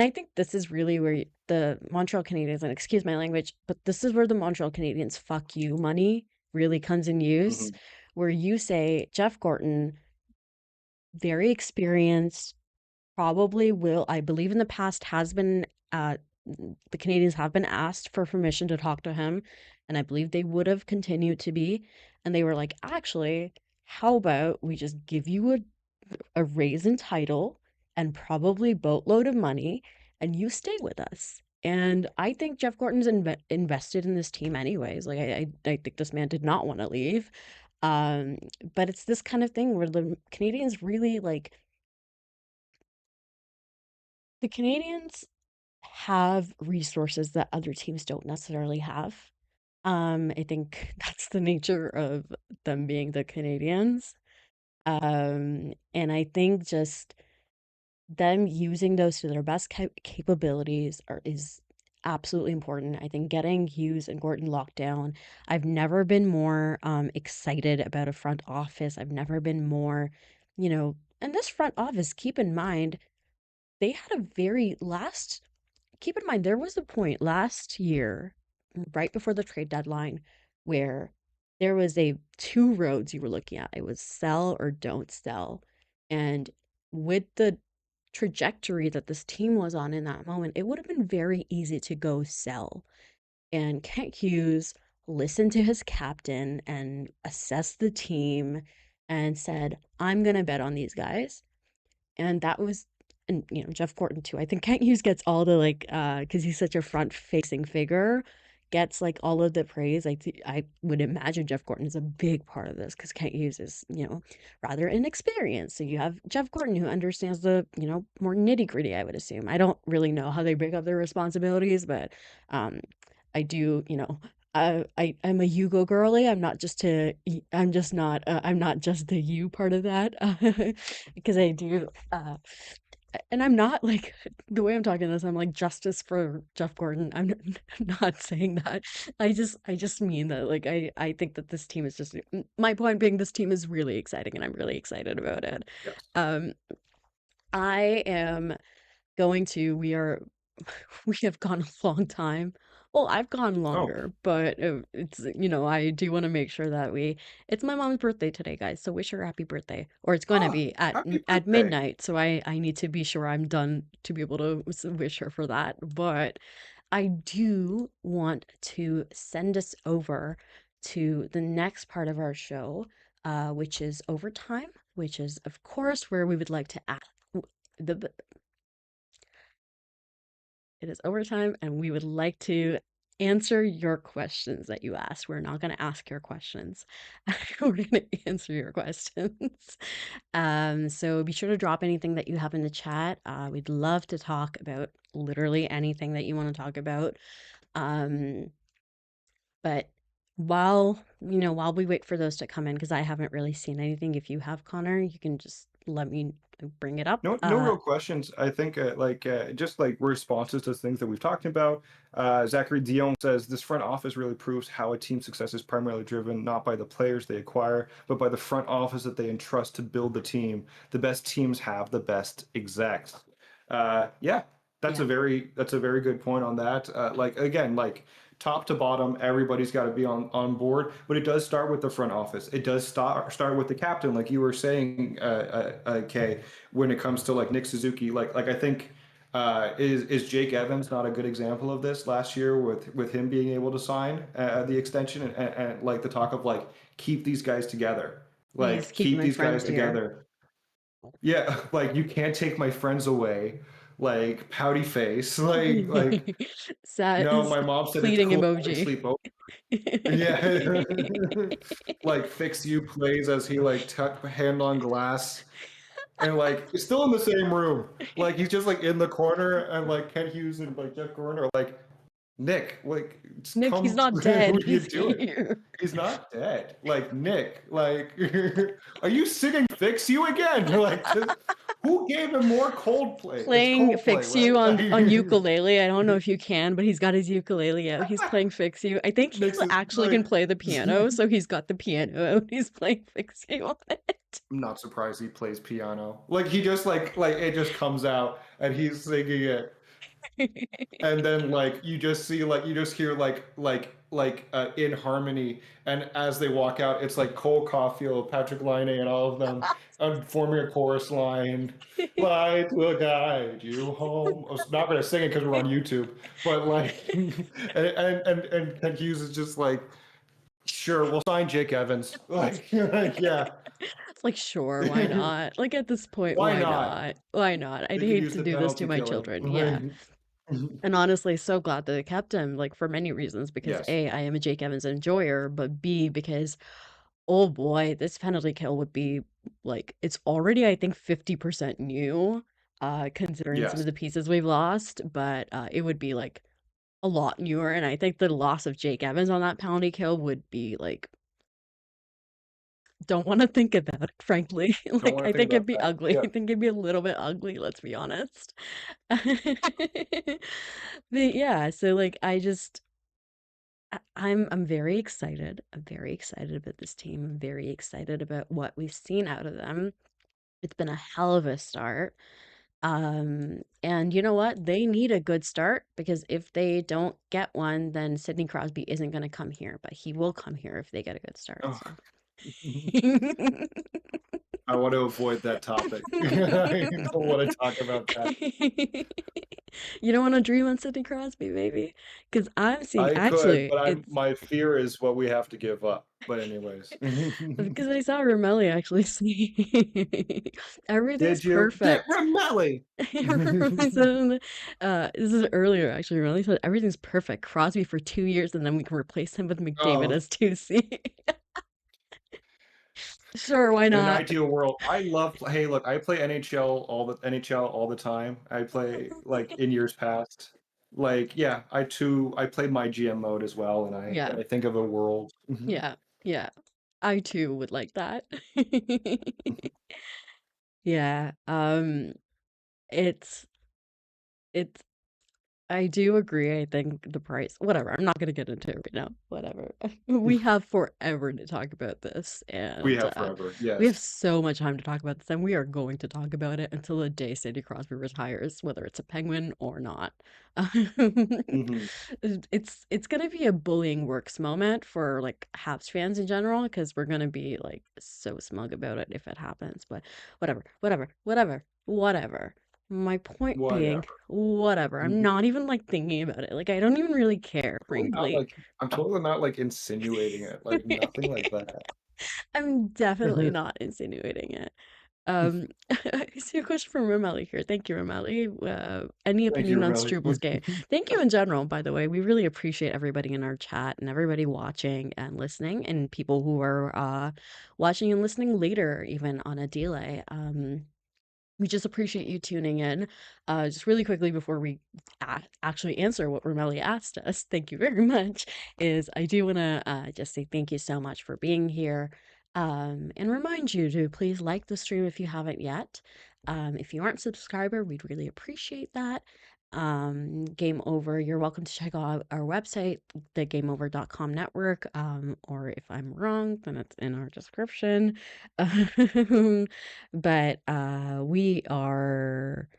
I think this is really where the Montreal Canadiens, and excuse my language, but this is where the Montreal Canadiens fuck you money really comes in use, mhm, where you say Jeff Gorton, very experienced, probably will, I believe in the past has been, the Canadians have been asked for permission to talk to him, and I believe they would have continued to be. And they were like, actually, how about we just give you a raise in title and probably boatload of money, and you stay with us. And I think Jeff Gorton's invested in this team anyways. Like I think this man did not want to leave. Um, but it's this kind of thing where the Canadians really like the Canadians have resources that other teams don't necessarily have. I think that's the nature of them being the Canadians. And I think just them using those to their best capabilities is absolutely important. I think getting Hughes and Gorton locked down. I've never been more excited about a front office. I've never been more, and this front office, keep in mind, they had a very last keep in mind there was a point last year, right before the trade deadline where there was two roads you were looking at. It was sell or don't sell. And with the trajectory that this team was on in that moment, it would have been very easy to go sell. And Kent Hughes listened to his captain and assessed the team and said, I'm going to bet on these guys. And that was, and Jeff Gorton too. I think Kent Hughes gets all the because he's such a front facing figure, gets like all of the praise. I would imagine Jeff Gorton is a big part of this because Kent Hughes is rather inexperienced. So you have Jeff Gorton who understands the more nitty gritty. I would assume. I don't really know how they break up their responsibilities, but I do. I'm a Hugo girly. I'm just not. I'm not just the you part of that, because I do. And I'm not like the way I'm talking this. I'm like justice for Jeff Gordon. I'm not saying that. I just mean that like I think that this team is just my point being this team is really exciting and I'm really excited about it. Yes. I am going to. We are. We have gone a long time. Well, I've gone Oh, longer, but it's I do want to make sure that it's my mom's birthday today, guys. So wish her happy birthday. Or it's going to be happy at birthday. midnight, so I need to be sure I'm done to be able to wish her for that. But I do want to send us over to the next part of our show, which is overtime, which is of course where we would like to ask the it is overtime, and we would like to answer your questions that you asked. We're not going to ask your questions. We're going to answer your questions. So be sure to drop anything that you have in the chat. We'd love to talk about literally anything that you want to talk about. Um, but while we wait for those to come in, because I haven't really seen anything. If you have, Connor, you can just let me bring it up. No real questions. I think just like responses to things that we've talked about. Zachary Dion says this front office really proves how a team's success is primarily driven not by the players they acquire, but by the front office that they entrust to build the team. The best teams have the best execs. Yeah, Yeah. that's a very good point on that. Like again, like top to bottom, everybody's got to be on board. But it does start with the front office. It does start with the captain, like you were saying, Kay. When it comes to like Nick Suzuki, like I think is Jake Evans not a good example of this last year with him being able to sign the extension and like the talk of like keep these guys together, He's like keeping keep my these guys friends here. together. Yeah, like you can't take my friends away, like pouty face, Sad, no, my mom said it's pleading cool if I emoji. sleep over. Yeah, like fix you plays as he like hand on glass and like he's still in the same room. Like he's just like in the corner and like Ken Hughes and like Jeff Gordon are like, Nick, like just Nick, he's come not what dead. are you He's doing? here. He's not dead. Like Nick, like are you singing Fix You again? Like who gave him more Coldplay? It's Playing Coldplay, Fix You right? on ukulele. I don't know if you can, but he's got his ukulele out. He's playing Fix You. I think he Nick's is actually can like play the piano, so he's got the piano out. He's playing Fix You on it. I'm not surprised he plays piano. Like he just like it just comes out and he's singing it. And then like you just see like you just hear in harmony and as they walk out it's like Cole Caulfield, Patrick Laine and all of them forming a chorus line. Light will guide you home. I was not gonna sing it because we're on YouTube, but like and Ken Hughes is just like, sure, we'll sign Jake Evans. Like yeah. It's like, sure, why not? Like at this point, Why why not? not? Why not? I'd They could hate use to the do this to penalty my killing. children. Yeah. And honestly, so glad that they kept him, like for many reasons, because Yes. A, I am a Jake Evans enjoyer, but B, because oh boy, this penalty kill would be like it's already, I think, 50% new, considering some Yes. of the pieces we've lost, but it would be like a lot newer. And I think the loss of Jake Evans on that penalty kill would be like don't want to think about it, frankly. Don't Like want I to think think it'd about be that. ugly. Yeah. I think it'd be a little bit ugly, let's be honest. But yeah, so like I'm very excited. I'm very excited about this team. I'm very excited about what we've seen out of them. It's been a hell of a start. And you know what? They need a good start, because if they don't get one, then Sidney Crosby isn't going to come here, but he will come here if they get a good start. Oh, So. I want to avoid that topic. I don't want to talk about that. You don't want to dream on Sidney Crosby, maybe? Because I'm seeing, I could, actually, but it's my fear is what we have to give up. But anyways. because I saw Ramelli actually say everything's Did you get perfect. Ramelli? This is earlier, actually. Ramelli said everything's perfect. Crosby for 2 years, and then we can replace him with McDavid Oh, as 2C. Sure, why in an not? ideal world, I love. Hey, look, I play NHL all the time. I play like in years past. Like, yeah, I played my GM mode as well, and Yeah, I think of a world. yeah, yeah. I too would like that. Yeah, it's it's I do agree. I think the price, whatever. I'm not gonna get into it right now. Whatever. We have forever to talk about this, We and have forever. we have Yes. so much time to talk about this, and we are going to talk about it until the day Sidney Crosby retires, whether it's a Penguin or not. Hmm. It's gonna be a bullying works moment for like Habs fans in general, because we're gonna be like so smug about it if it happens. But whatever. My point being, Whatever. whatever. I'm not even like thinking about it. Like I don't even really care, Totally not frankly. like I'm totally not like insinuating it. Like nothing like that. I'm definitely not insinuating it. I see a question from Romali here. Thank you, Romali. Any Thank you, opinion on really. Struble's game? Thank you in general, by the way. We really appreciate everybody in our chat and everybody watching and listening, and people who are watching and listening later, even on a delay. We just appreciate you tuning in. Just really quickly before we actually answer what Romelli asked us, thank you very much, is I do want to just say thank you so much for being here, and remind you to please like the stream if you haven't yet. If you aren't a subscriber, we'd really appreciate that. Game Over, you're welcome to check out our website, the gameover.com network, or if I'm wrong, then it's in our description. But we are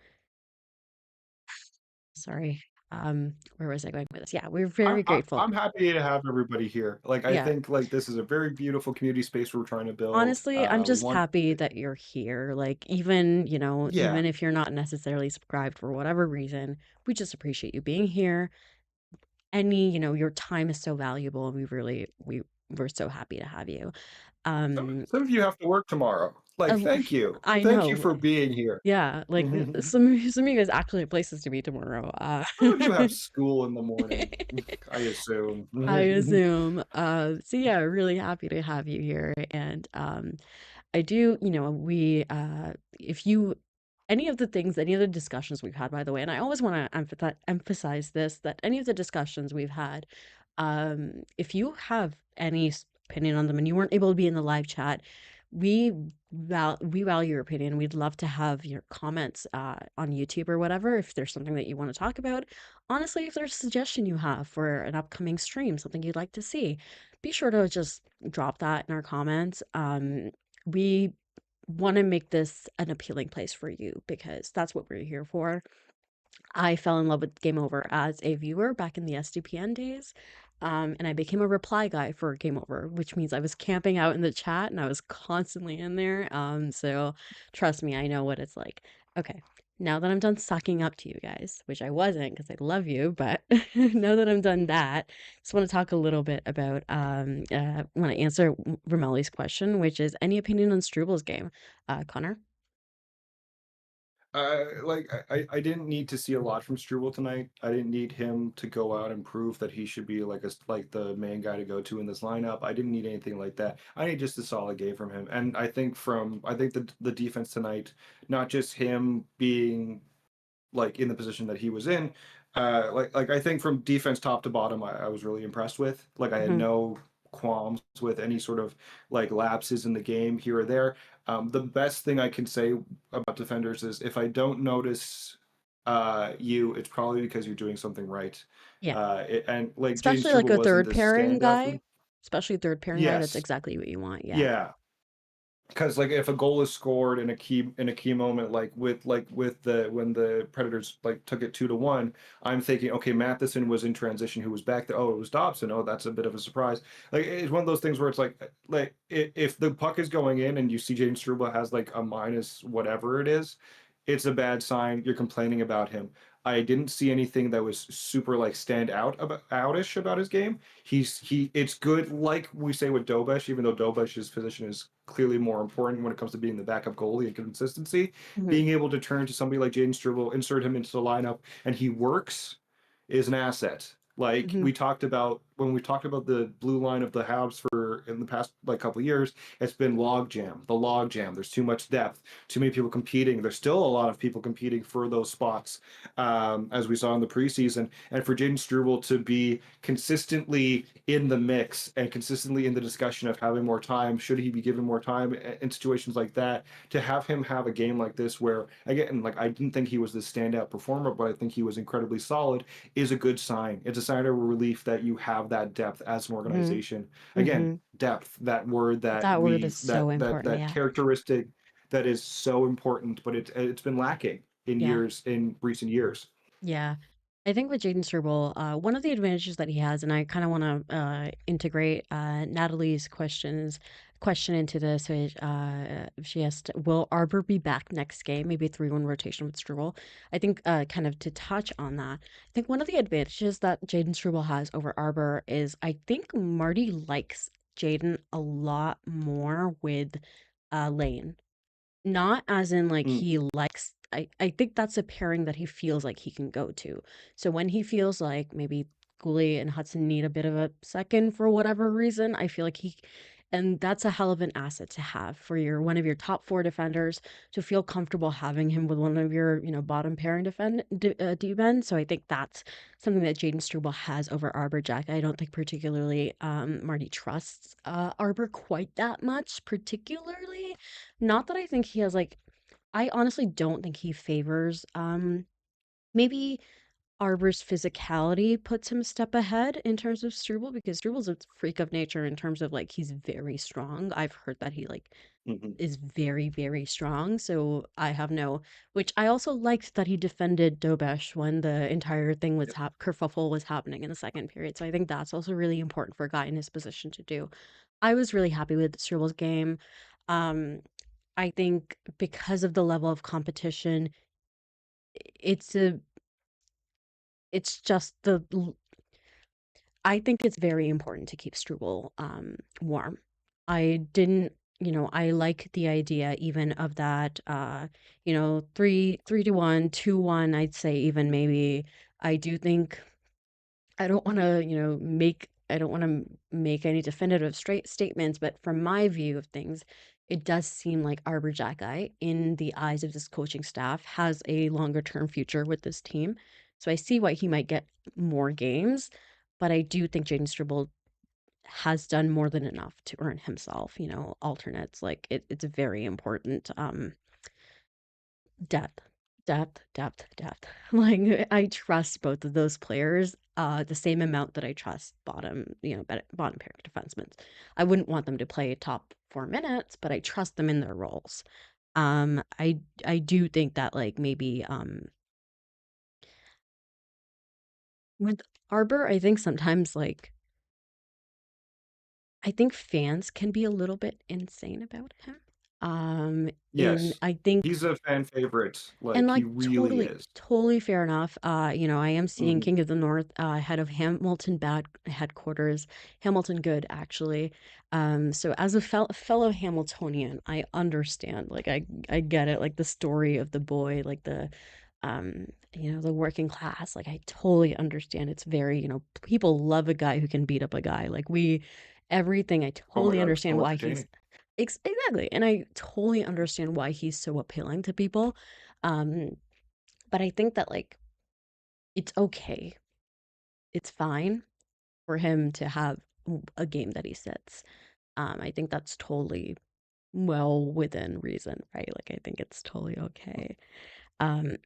sorry. Where was I going with this? Yeah, we're very grateful. I'm happy to have everybody here. Like I Yeah. think like this is a very beautiful community space we're trying to build. Honestly, I'm We just want happy that you're here. Like even, yeah. even if you're not necessarily subscribed for whatever reason, we just appreciate you being here. Your time is so valuable, and we're so happy to have you. Um, Some of you have to work tomorrow. Like uh, thank you. I Thank you know. for being here. Yeah, like Some some of you guys actually have places to be tomorrow. of you have school in the morning, I assume. I assume. So yeah, really happy to have you here. And I do, we if you any of the things, any of the discussions we've had, by the way, and I always want to emphasize this, that any of the discussions we've had, if you have any opinion on them and you weren't able to be in the live chat, we we value your opinion. We'd love to have your comments on YouTube or whatever, if there's something that you want to talk about. Honestly, if there's a suggestion you have for an upcoming stream, something you'd like to see, be sure to just drop that in our comments. We want to make this an appealing place for you, because that's what we're here for. I fell in love with Game Over as a viewer back in the SDPN days. And I became a reply guy for Game Over, which means I was camping out in the chat and I was constantly in there. So trust me, I know what it's like. Okay, now that I'm done sucking up to you guys, which I wasn't because I love you, but now that I'm done that, just want to talk a little bit about, want to answer Romelli's question, which is any opinion on Struble's game? Connor? I didn't need to see a lot from Struble tonight. I didn't need him to go out and prove that he should be like the main guy to go to in this lineup. I didn't need anything like that. I need just a solid game from him. And I think the defense tonight, not just him being like in the position that he was in, like I think from defense top to bottom, I was really impressed with. Like I had Hmm. no qualms with any sort of like lapses in the game here or there. The best thing I can say about defenders is if I don't notice you, it's probably because you're doing something right. Yeah. And like James Especially like Struble a wasn't third the pairing standout for guy. me. Especially third pairing guy, that's Yes, exactly what you want. Yeah. yeah. because like if a goal is scored in a key moment, like with the when the Predators like took it 2-1, I'm thinking, okay, Matheson was in transition, who was back there. Oh, it was Dobson. Oh, that's a bit of a surprise. Like it's one of those things where it's like if the puck is going in and you see James Struble has like a minus whatever it is, it's a bad sign. You're complaining about him. I didn't see anything that was super like stand out about outish about his game. It's good, like we say with Dobes, even though Dobes's position is clearly more important when it comes to being the backup goalie and consistency. Mhm. Being able to turn to somebody like Jaden Struble, insert him into the lineup, and he works is an asset. Like Mhm. we talked about when we talked about the blue line of the Habs for in the past like couple of years, it's been logjam. The logjam. There's too much depth, too many people competing. There's still a lot of people competing for those spots, as we saw in the preseason. And for Jaden Struble to be consistently in the mix and consistently in the discussion of having more time, should he be given more time in situations like that, to have him have a game like this where, again, like I didn't think he was the standout performer, but I think he was incredibly solid, is a good sign. It's a sign of relief that you have that depth as an Mhm. organization. Again, Mhm. depth, that word that That word we is so important. that Yeah. characteristic that is so important, but it's been lacking Yeah. in recent years. Yeah. I think with Jaden Struble, one of the advantages that he has, and I kind of want to integrate Natalie's question into this. Which, she asked, "Will Arbor be back next game? Maybe 3-1 rotation with Struble." I think kind of to touch on that, I think one of the advantages that Jaden Struble has over Arbor is I think Marty likes Jaden a lot more with Lane. Not as in like Mm, he likes I think that's a pairing that he feels like he can go to. So when he feels like maybe Goulet and Hudson need a bit of a second for whatever reason, I feel like he and that's a hell of an asset to have for your one of your top four defenders to feel comfortable having him with one of your, bottom pairing D-men. So I think that's something that Jaden Struble has over Arbor Jack. I don't think particularly Marty trusts Arbor quite that much, particularly not that I think he has like I honestly don't think he favors maybe Arbor's physicality puts him a step ahead in terms of Struble because Struble's a freak of nature in terms of like he's very strong. I've heard that he like mhm. is very, very strong. So I have no which I also liked that he defended Dobesh when the entire thing was Yep. kerfuffle was happening in the second period. So I think that's also really important for a guy in his position to do. I was really happy with Struble's game. Um, I think because of the level of competition, it's a it's just I think it's very important to keep Struble warm. I didn't, I like the idea even of that 3-1, 2-1, I'd say even maybe I do think I don't want to make any definitive straight statements, but from my view of things, it does seem like Arbor Jacki, in the eyes of this coaching staff, has a longer term future with this team. So I see why he might get more games, but I do think Jaden Struble has done more than enough to earn himself, alternates. Like it's very important. Depth, depth, depth, depth. Like I trust both of those players the same amount that I trust bottom pair defensemen. I wouldn't want them to play top 4 minutes, but I trust them in their roles. I do think that like maybe with Arbor, I think sometimes like I think fans can be a little bit insane about him. In Yes, I think he's a fan favorite. And, Like he like, really totally, is. totally fair enough. I am seeing Mhm. King of the North, head of Hamilton bad headquarters, Hamilton good, actually. So as a fellow Hamiltonian, I understand. Like, I get it. Like the story of the boy, like the working class. Like, I totally understand. It's very, people love a guy who can beat up a guy. Like everything. I Oh my totally God, it's understand so why he's entertaining. exactly, and I totally understand why he's so appealing to people. Um, but I think that like it's okay. It's fine for him to have a game that he sits. I think that's totally well within reason, right? Like I think it's totally okay. Um,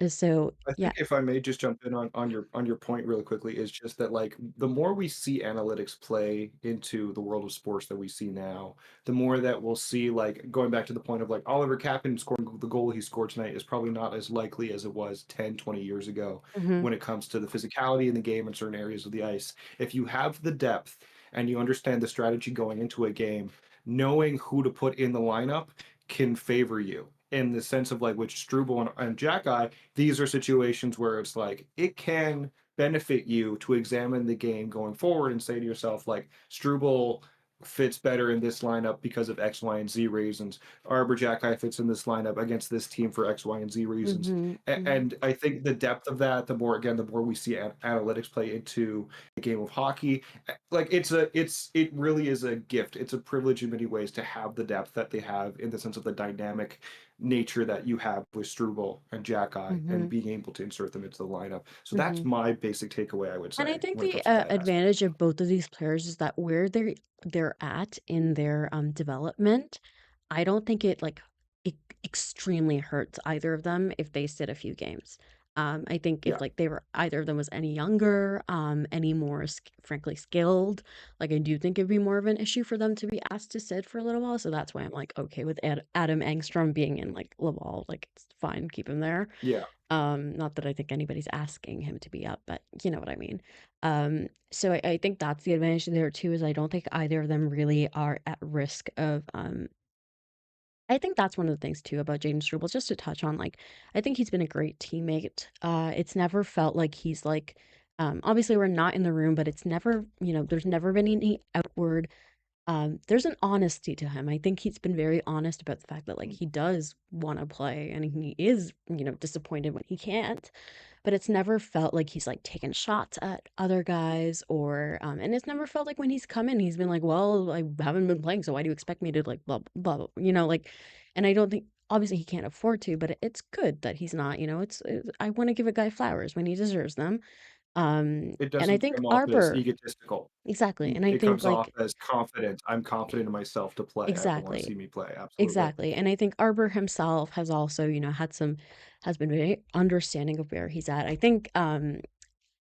so I yeah. think if I may just jump in on your point really quickly is just that like the more we see analytics play into the world of sports that we see now, the more that we'll see like going back to the point of like Oliver Kappen scoring the goal he scored tonight is probably not as likely as it was 10, 20 years ago Mhm, when it comes to the physicality in the game in certain areas of the ice. If you have the depth and you understand the strategy going into a game, knowing who to put in the lineup can favor you in the sense of like which Struble and Xhekaj, these are situations where it's like it can benefit you to examine the game going forward and say to yourself like Struble fits better in this lineup because of X, Y, and Z reasons. Arbor Xhekaj fits in this lineup against this team for X, Y, and Z reasons. mhm, mhm, And I think the depth of that, the more again, the more we see analytics play into the game of hockey, like it really is a gift. It's a privilege in many ways to have the depth that they have in the sense of the dynamic nature that you have with Struble and Xhekaj and mhm, being able to insert them into the lineup. So that's mhm. my basic takeaway, I would And I say, think when it the comes to that aspect. advantage of both of these players is that where they're at in their development, I don't think it like it extremely hurts either of them if they sit a few games. I think if Yeah, like they were either of them was any younger, any more frankly skilled, like I do think it'd be more of an issue for them to be asked to sit for a little while. So that's why I'm like okay with Adam Engstrom being in like Laval, like it's fine, keep him there. yeah. Not that I think anybody's asking him to be up, but you know what I mean. So I think that's the advantage there too, is I don't think either of them really are at risk of I think that's one of the things too about Jaden Struble, just to touch on, like, I think he's been a great teammate. It's never felt like he's like obviously we're not in the room, but it's never, there's never been any outward there's an honesty to him. I think he's been very honest about the fact that like he does want to play and he is, disappointed when he can't, but it's never felt like he's like taken shots at other guys or and it's never felt like when he's come in he's been like, well, I haven't been playing, so why do you expect me to like blah blah, blah, like, and I don't think obviously he can't afford to, but it's good that he's not, it's I want to give a guy flowers when he deserves them. It And I doesn't think come off as Arbor, egotistical. exactly, and I It think comes off like as confident. I'm confident in myself to play. Everyone want to see exactly. me play. Absolutely. Exactly, and I think Arbor himself has also, has been very understanding of where he's at. I think,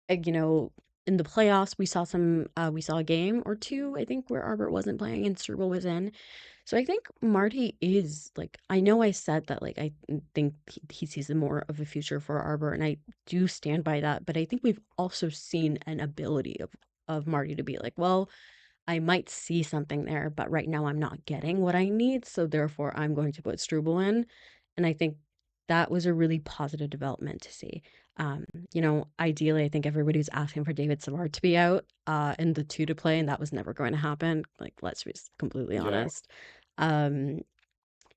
you know, in the playoffs, we saw a game or two, I think, where Arbor wasn't playing and Struble was in. So I think Marty is like, I know I said that, like, I think he sees more of a future for Arbor, and I do stand by that. But I think we've also seen an ability of Marty to be like, well, I might see something there, but right now I'm not getting what I need, so therefore I'm going to put Struble in. And I think that was a really positive development to see. Ideally, I think everybody was asking for David Savard to be out and the two to play, and that was never going to happen. Like, let's be completely Yeah. honest. Um,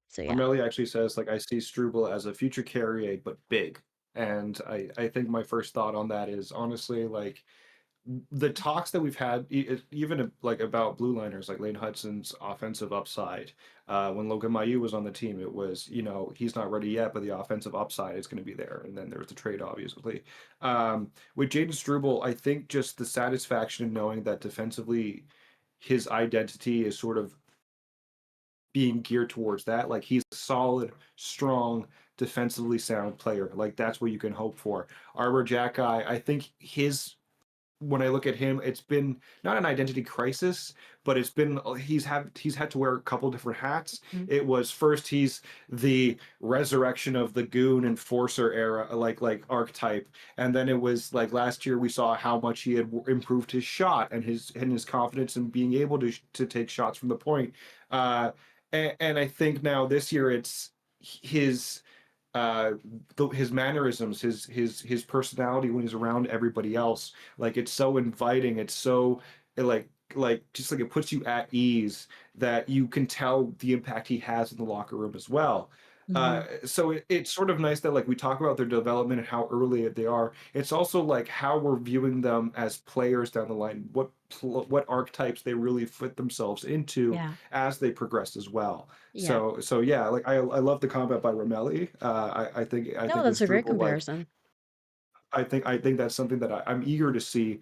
so yeah, Ramelli actually says like I see Struble as a future carrier, but big. And I think my first thought on that is honestly like the talks that we've had, even like about blue liners, like Lane Hutson's offensive upside. When Logan Mailloux was on the team, it was he's not ready yet, but the offensive upside is going to be there. And then there was the trade, obviously. With Jaden Struble, I think just the satisfaction of knowing that defensively, his identity is sort of being geared towards that. Like he's a solid, strong, defensively sound player. Like that's what you can hope for. Arbor Xhekaj, I think his when I look at him, it's been not an identity crisis, but it's been he's had to wear a couple different hats. Mhm. It was first he's the resurrection of the goon enforcer era, like archetype, and then it was like last year we saw how much he had improved his shot and his confidence in being able to take shots from the point. And I think now this year it's his uh his mannerisms, his personality when he's around everybody else, like it's so inviting, it's so like just like it puts you at ease that you can tell the impact he has in the locker room as well. Mhm. So it's sort of nice that like we talk about their development and how early they are. It's also like how we're viewing them as players down the line, what archetypes they really fit themselves into Yeah, as they progress as well. yeah. So yeah, like I love the comment by Ramelli. I No, think with that's a great Struble, like comparison. I think that's something that I'm eager to see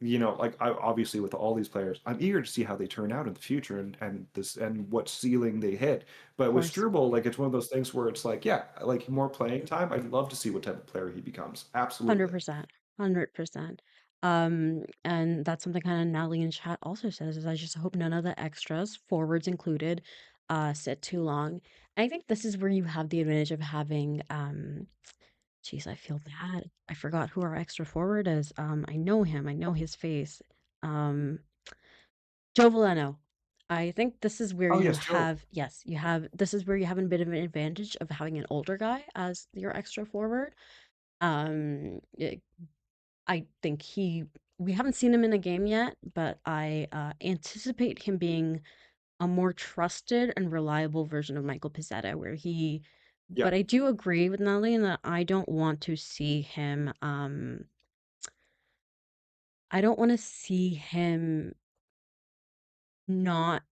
like obviously with all these players, I'm eager to see how they turn out in the future and what ceiling they hit. But Of with course. Struble, like it's one of those things where it's like, yeah, like more playing time. I'd love to see what type of player he becomes. Absolutely. 100%. 100%. And that's something kind of Natalie in chat also says is I just hope none of the extras, forwards included, sit too long. And I think this is where you have the advantage of having geez, I feel bad. I forgot who our extra forward is. I know him. I know his face. Um, Joe Veleno. I think this is where Oh you yes, Joe. have, yes, you have, this is where you have a bit of an advantage of having an older guy as your extra forward. It, I think we haven't seen him in a game yet, but I anticipate him being a more trusted and reliable version of Michael Pizzetta, Yeah, but I do agree with Nelly in that I don't want to see him, I don't want to see him not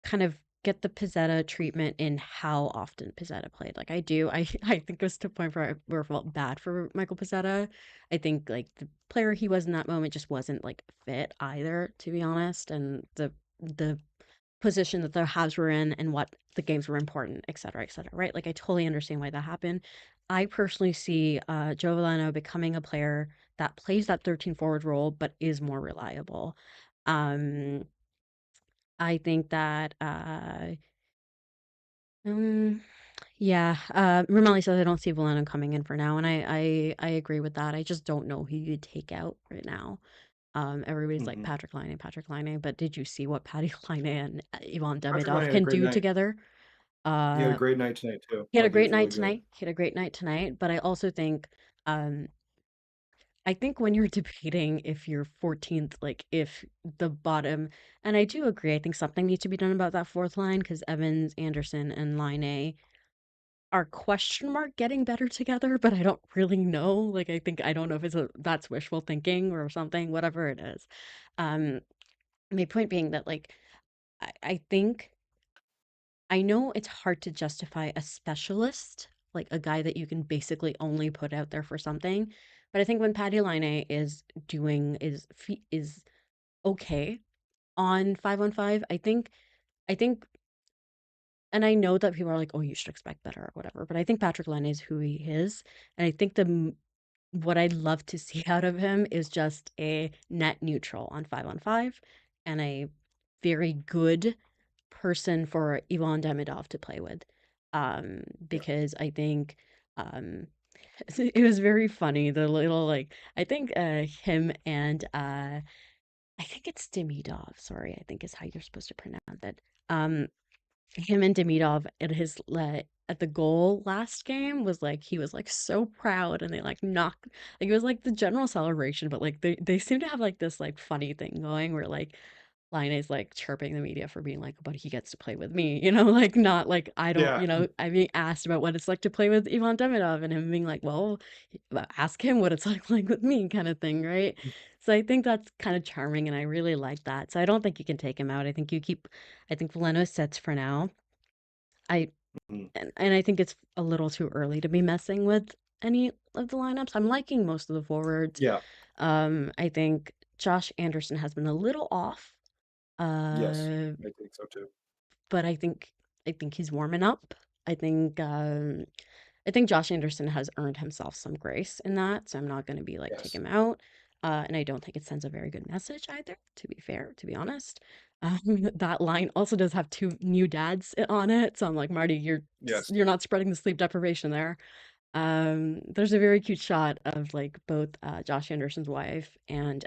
kind of get the Pizzetta treatment in how often Pizzetta played. Like I do, I think it was to a point where I felt bad for Michael Pizzetta. I think like the player he was in that moment just wasn't like fit either, to be honest. And the position that the Habs were in and what the games were important, et cetera, right? Like I totally understand why that happened. I personally see Joe Veleno becoming a player that plays that 13 forward role but is more reliable. Um, I think that um yeah, Ramelli says I don't see Valeno coming in for now, and I agree with that. I just don't know who you'd take out right now. Everybody's like hmm Patrick Laine, but did you see what Patty Laine and Ivan Patrick Demidov Laine had a can great do night. together? He had a Uh, great night tonight too. he had a Like he great was night really good. tonight. He had a great night tonight, but I also think, um, I think when you're debating if you're 14th, like if the bottom, and I do agree, I think something needs to be done about that fourth line because Evans, Anderson, and Line A are question mark getting better together, but I don't really know. Like I don't know if that's wishful thinking or something, whatever it is. Um, my point being that like I think I know it's hard to justify a specialist, like a guy that you can basically only put out there for something. But I think when Patty Line is okay on 5-on-5, I think and I know that people are like, "Oh, you should expect better," or whatever, but I think Patrick Laine is who he is, and I think what I'd love to see out of him is just a net neutral on 5-on-5 and a very good person for Ivan Demidov to play with. Yeah. Because I think um it was very funny the little like I think him and I think it's Demidov, sorry, I think is how you're supposed to pronounce it. Um him and Demidov at the goal last game was like he was like so proud and they like knocked like it was like the general celebration, but like they seem to have like this like funny thing going where like Line is like chirping the media for being like, but he gets to play with me, like not like I don't, Yeah. I'm being asked about what it's like to play with Ivan Demidov and him being like, well, ask him what it's like with me kind of thing, right? So I think that's kind of charming and I really like that. So I don't think you can take him out. I think Veleno sits for now. I Mhm. and I think it's a little too early to be messing with any of the lineups. I'm liking most of the forwards. Yeah. I think Josh Anderson has been a little off. Yes. Uh, I think so too. but I think he's warming up. I think I think Josh Anderson has earned himself some grace in that, so I'm not going to be like take Yes. him out. And I don't think it sends a very good message either. To be fair, to be honest, that line also does have two new dads on it, so I'm like Marty, Yes. you're not spreading the sleep deprivation there. There's a very cute shot of like both Josh Anderson's wife and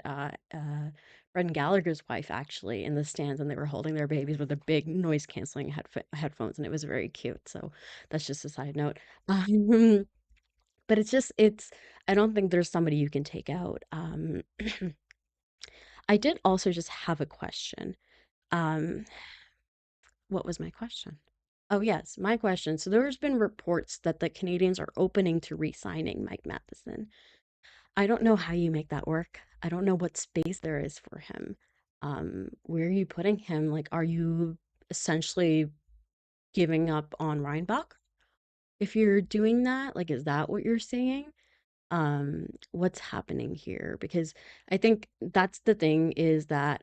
Brendan Gallagher's wife actually in the stands, and they were holding their babies with the big noise canceling headphones, and it was very cute. So that's just a side note. Um, but it's. I don't think there's somebody you can take out. I did also just have a question. Um, what was my question? Oh yes, my question. So there's been reports that the Canadians are opening to re-signing Mike Matheson. I don't know how you make that work. I don't know what space there is for him. Where are you putting him? Like, are you essentially giving up on Reinbach if you're doing that? Like, is that what you're saying? What's happening here? Because I think that's the thing is that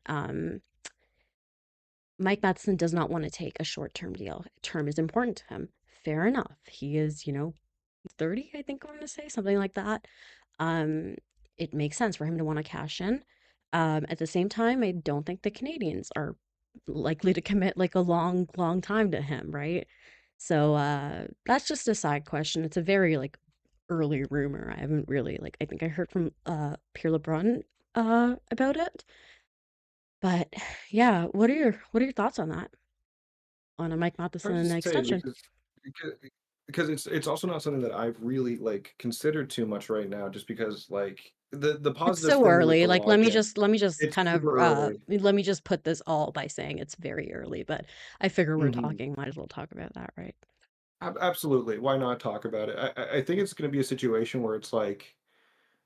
Mike Matheson does not want to take a short-term deal. Term is important to him. Fair enough. He is, 30, I think I want to say, something like that. Um, it makes sense for him to want to cash in. At the same time, I don't think the Canadians are likely to commit like a long, long time to him, right? So that's just a side question. It's a very like early rumor. I haven't really like I think I heard from Pierre LeBrun about it. But yeah, what are your thoughts on that? On a Mike I was Matheson just saying extension? because because it's also not something that I've really like considered too much right now, just because like the It's positive so thing with early. the Like let me lock-in, just let me just it's kind of super early. let me just put this all by saying it's very early, but I figure we're Mhm. talking, might as well talk about that, right? Absolutely. Why not talk about it? I think it's going to be a situation where it's like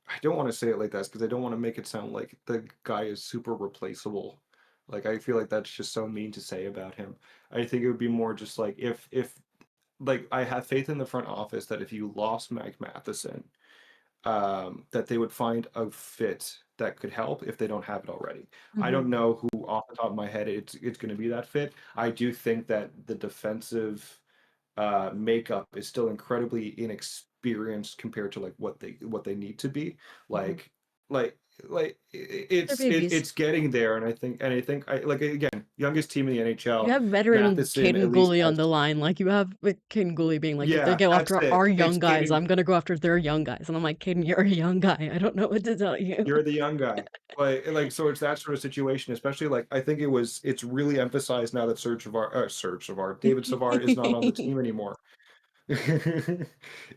I don't want to say it like that because I don't want to make it sound like the guy is super replaceable. Like I feel like that's just so mean to say about him. I think it would be more just like if like I have faith in the front office that if you lost Mike Matheson, that they would find a fit that could help if they don't have it already. I Mm-hmm. don't know who off the top of my head it's going to be that fit. I do think that the defensive makeup is still incredibly inexperienced compared to like what they need to be. Mm-hmm. Like like They're it's babies. getting there, and I think I like again youngest team in the You NHL. have veteran Matheson at Caden least Gooley on has the line. Like you have with Caden Gooley being like, if they yeah, go that's after it. our It's young guys, getting I'm gonna go after their young guys. And I'm like, Caden, you're a young guy. I don't know what to tell you. you're the young guy. Like so it's that sort of situation, especially like I think it's really emphasized now that Serge Savard, David Savard is not on the team anymore.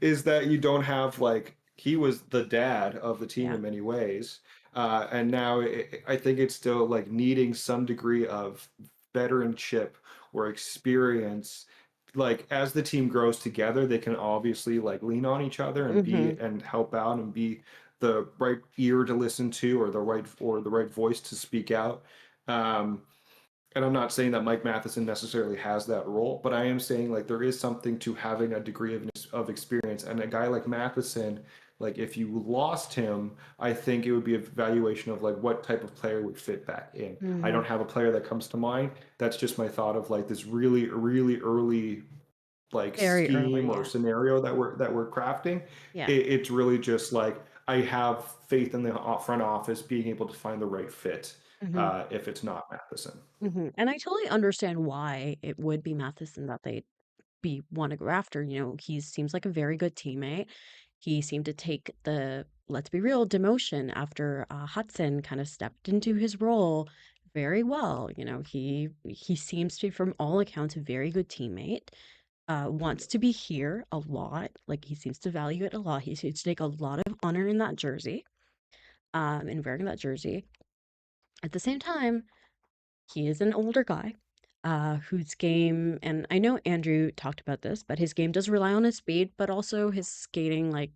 Is that you don't have like he was the dad of the team Yeah. in many ways, and now I think it's still like needing some degree of veteranship or experience. Like as the team grows together, they can obviously like lean on each other and be Mm-hmm. and help out and be the right ear to listen to or the right voice to speak out. Um, and I'm not saying that Mike Matheson necessarily has that role, but I am saying like there is something to having a degree of experience. And a guy like Matheson, like if you lost him, I think it would be a evaluation of like what type of player would fit that in. I Mm-hmm. don't have a player that comes to mind. That's just my thought of like this really, really early like Very scheme early, or yeah. scenario that we're crafting. Yeah. It's really just like I have faith in the front office being able to find the right fit Mm-hmm. if it's not Matheson. Mm-hmm. And I totally understand why it would be Matheson that they be want to go after. He seems like a very good teammate. He seemed to take the, let's be real, demotion after Hutson kind of stepped into his role very well. He seems to, from all accounts, a very good teammate. Wants to be here a lot. Like he seems to value it a lot. He seems to take a lot of honor in that jersey, in wearing that jersey. At the same time, he is an older guy whose game, and I know Andrew talked about this, but his game does rely on his speed, but also his skating. Like,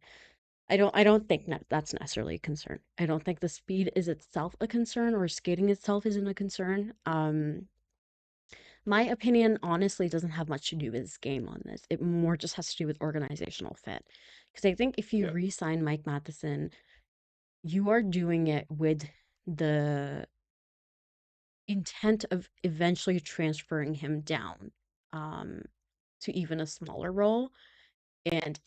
I don't think that's necessarily a concern. I don't think the speed is itself a concern, or skating itself isn't a concern. My opinion honestly doesn't have much to do with his game on this. It more just has to do with organizational fit. Because I think if you Yeah. re-sign Mike Matheson, you are doing it with the intent of eventually transferring him down um, to even a smaller role. And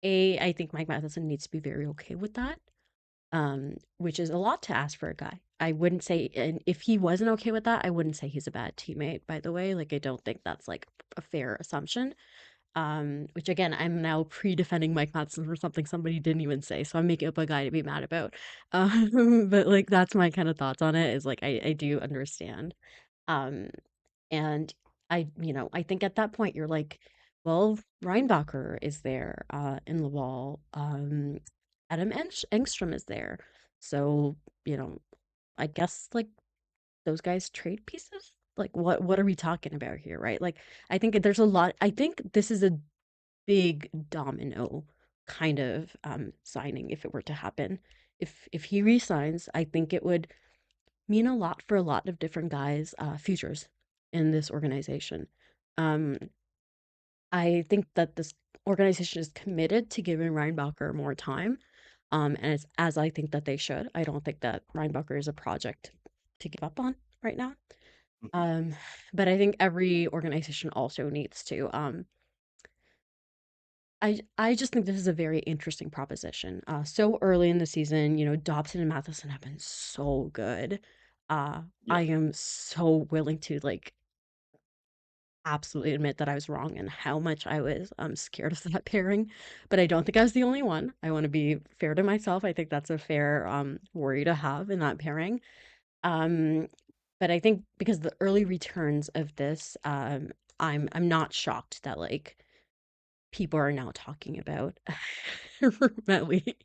I think Mike Matheson needs to be very okay with that, which is a lot to ask for a guy. I wouldn't say, and if he wasn't okay with that, I wouldn't say he's a bad teammate, by the way. Like, I don't think that's like a fair assumption. Which again, I'm now pre-defending Mike Matheson for something somebody didn't even say, so I'm making up a guy to be mad about. But like that's my kind of thoughts on it. Is like I do understand. Um, and I think at that point you're like, well, Reinbacher is there, in the wall. Adam Engstrom is there. So, you know, I guess like those guys trade pieces. Like what are we talking about here, right? Like I think there's a lot. I think this is a big domino kind of signing if it were to happen. If he resigns, I think it would mean a lot for a lot of different guys' futures in this organization. Um, I think that this organization is committed to giving Reinbacher more time. And it's as I think that they should. I don't think that Reinbacher is a project to give up on right now. Mhm. But I think every organization also needs to. I just think this is a very interesting proposition. So early in the season, Dobson and Matheson have been so good. Yeah. I am so willing to absolutely admit that I was wrong and how much I was scared of that pairing, but I don't think I was the only one. I want to be fair to myself. I think that's a fair worry to have in that pairing. Um, but I think because the early returns of this, I'm not shocked that people are now talking about Romelli.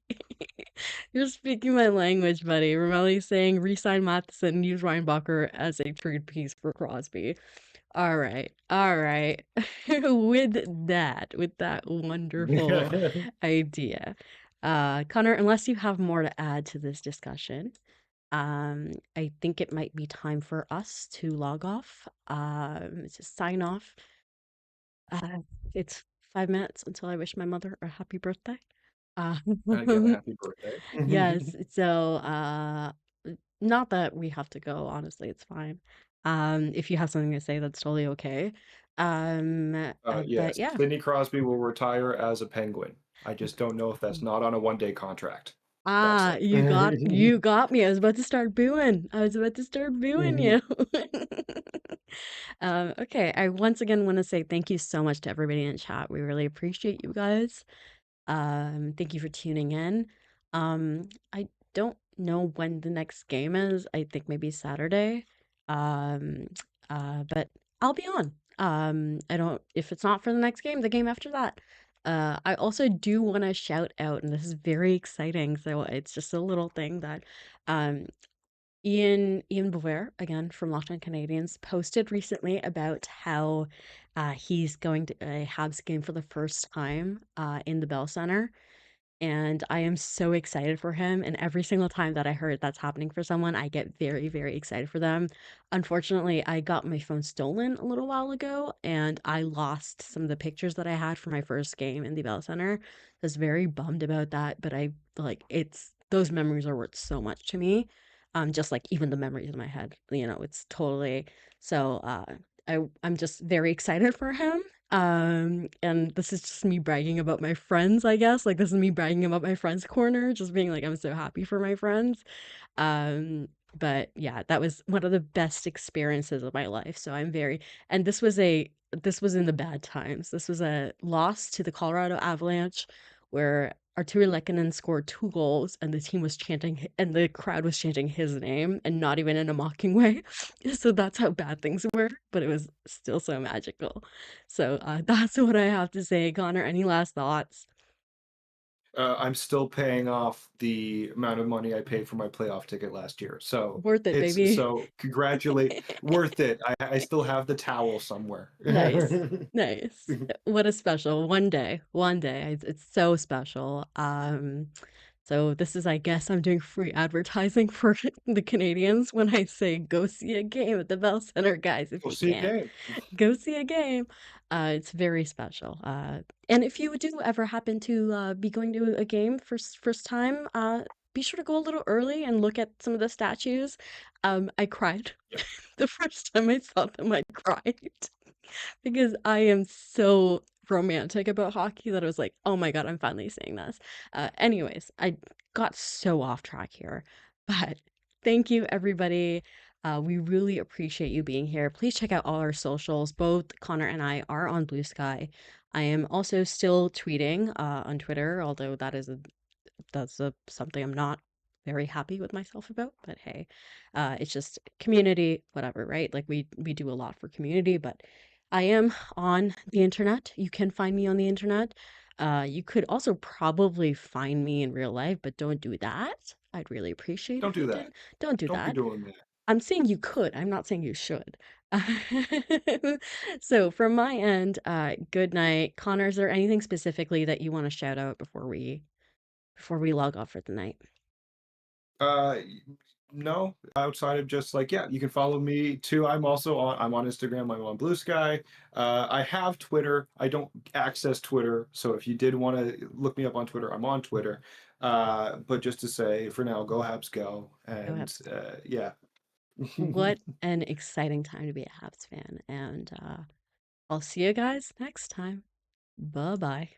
You're speaking my language, buddy. Romelli saying resign Matheson, use Reinbacher as a trade piece for Crosby. All right. All right. With that wonderful idea. Connor, unless you have more to add to this discussion, I think it might be time for us to log off. To sign off. Uh, it's 5 minutes until I wish my mother a happy birthday. Uh, Again, happy birthday. yes. So, not that we have to go, honestly, it's fine. If you have something to say, that's totally okay. But Yes, yeah. Sidney Crosby will retire as a Penguin. I just don't know if that's not on a one-day contract. That's Ah, it. you got me. I was about to start booing. You. Okay. I once again want to say thank you so much to everybody in chat. We really appreciate you guys. Thank you for tuning in. I don't know when the next game is. I think maybe Saturday. Um, but I'll be on. I don't, if it's not for the next game, the game after that. I also do want to shout out, and this is very exciting. So it's just a little thing that, um, Ian Bover, again from Locked On Canadiens, posted recently about how he's going to a Habs game for the first time in the Bell Center. And I am so excited for him. And every single time that I heard that's happening for someone, I get very, very excited for them. Unfortunately, I got my phone stolen a little while ago and I lost some of the pictures that I had for my first game in the Bell Center. I was very bummed about that, but it's those memories are worth so much to me. Just like even the memories in my head, it's totally so I'm just very excited for him. And this is just me bragging about my friends, I guess. Like, this is me bragging about my friends' corner, just being like, I'm so happy for my friends. But yeah, that was one of the best experiences of my life. So and this was in the bad times. This was a loss to the Colorado Avalanche where Arturi Lehkonen scored 2 goals and the team was chanting and the crowd was chanting his name and not even in a mocking way. So that's how bad things were, but it was still so magical. So that's what I have to say. Connor, any last thoughts? I'm still paying off the amount of money I paid for my playoff ticket last year. So Worth it, baby. congratulate, worth it. I still have the towel somewhere. Nice. Nice. What a special one day. One day. It's so special. So this is, I guess, I'm doing free advertising for the Canadiens when I say go see a game at the Bell Center, guys, if We'll you see a can. game. Go see a game. It's very special. And if you do ever happen to be going to a game first time, be sure to go a little early and look at some of the statues. I cried Yeah. the first time I saw them. I cried because I am so romantic about hockey that I was like, oh my God, I'm finally seeing this. Anyways, I got so off track here, but thank you, everybody. We really appreciate you being here. Please check out all our socials. Both Connor and I are on Blue Sky. I am also still tweeting on Twitter, although that's something I'm not very happy with myself about. But hey, it's just community, whatever, right? Like we do a lot for community, but I am on the internet. You can find me on the internet. You could also probably find me in real life, but don't do that. I'd really appreciate Don't if you do that. did. Don't do Don't be that. doing that. I'm saying you could. I'm not saying you should. So from my end, good night. Connor, is there anything specifically that you want to shout out before we log off for the night? Uh, no, outside of just like, yeah, you can follow me too. I'm on Instagram, I'm on Blue Sky. I have Twitter. I don't access Twitter. So if you did want to look me up on Twitter, I'm on Twitter. But just to say, for now, go Habs, go, Go and Habs. yeah. What an exciting time to be a Habs fan. And I'll see you guys next time. Bye bye.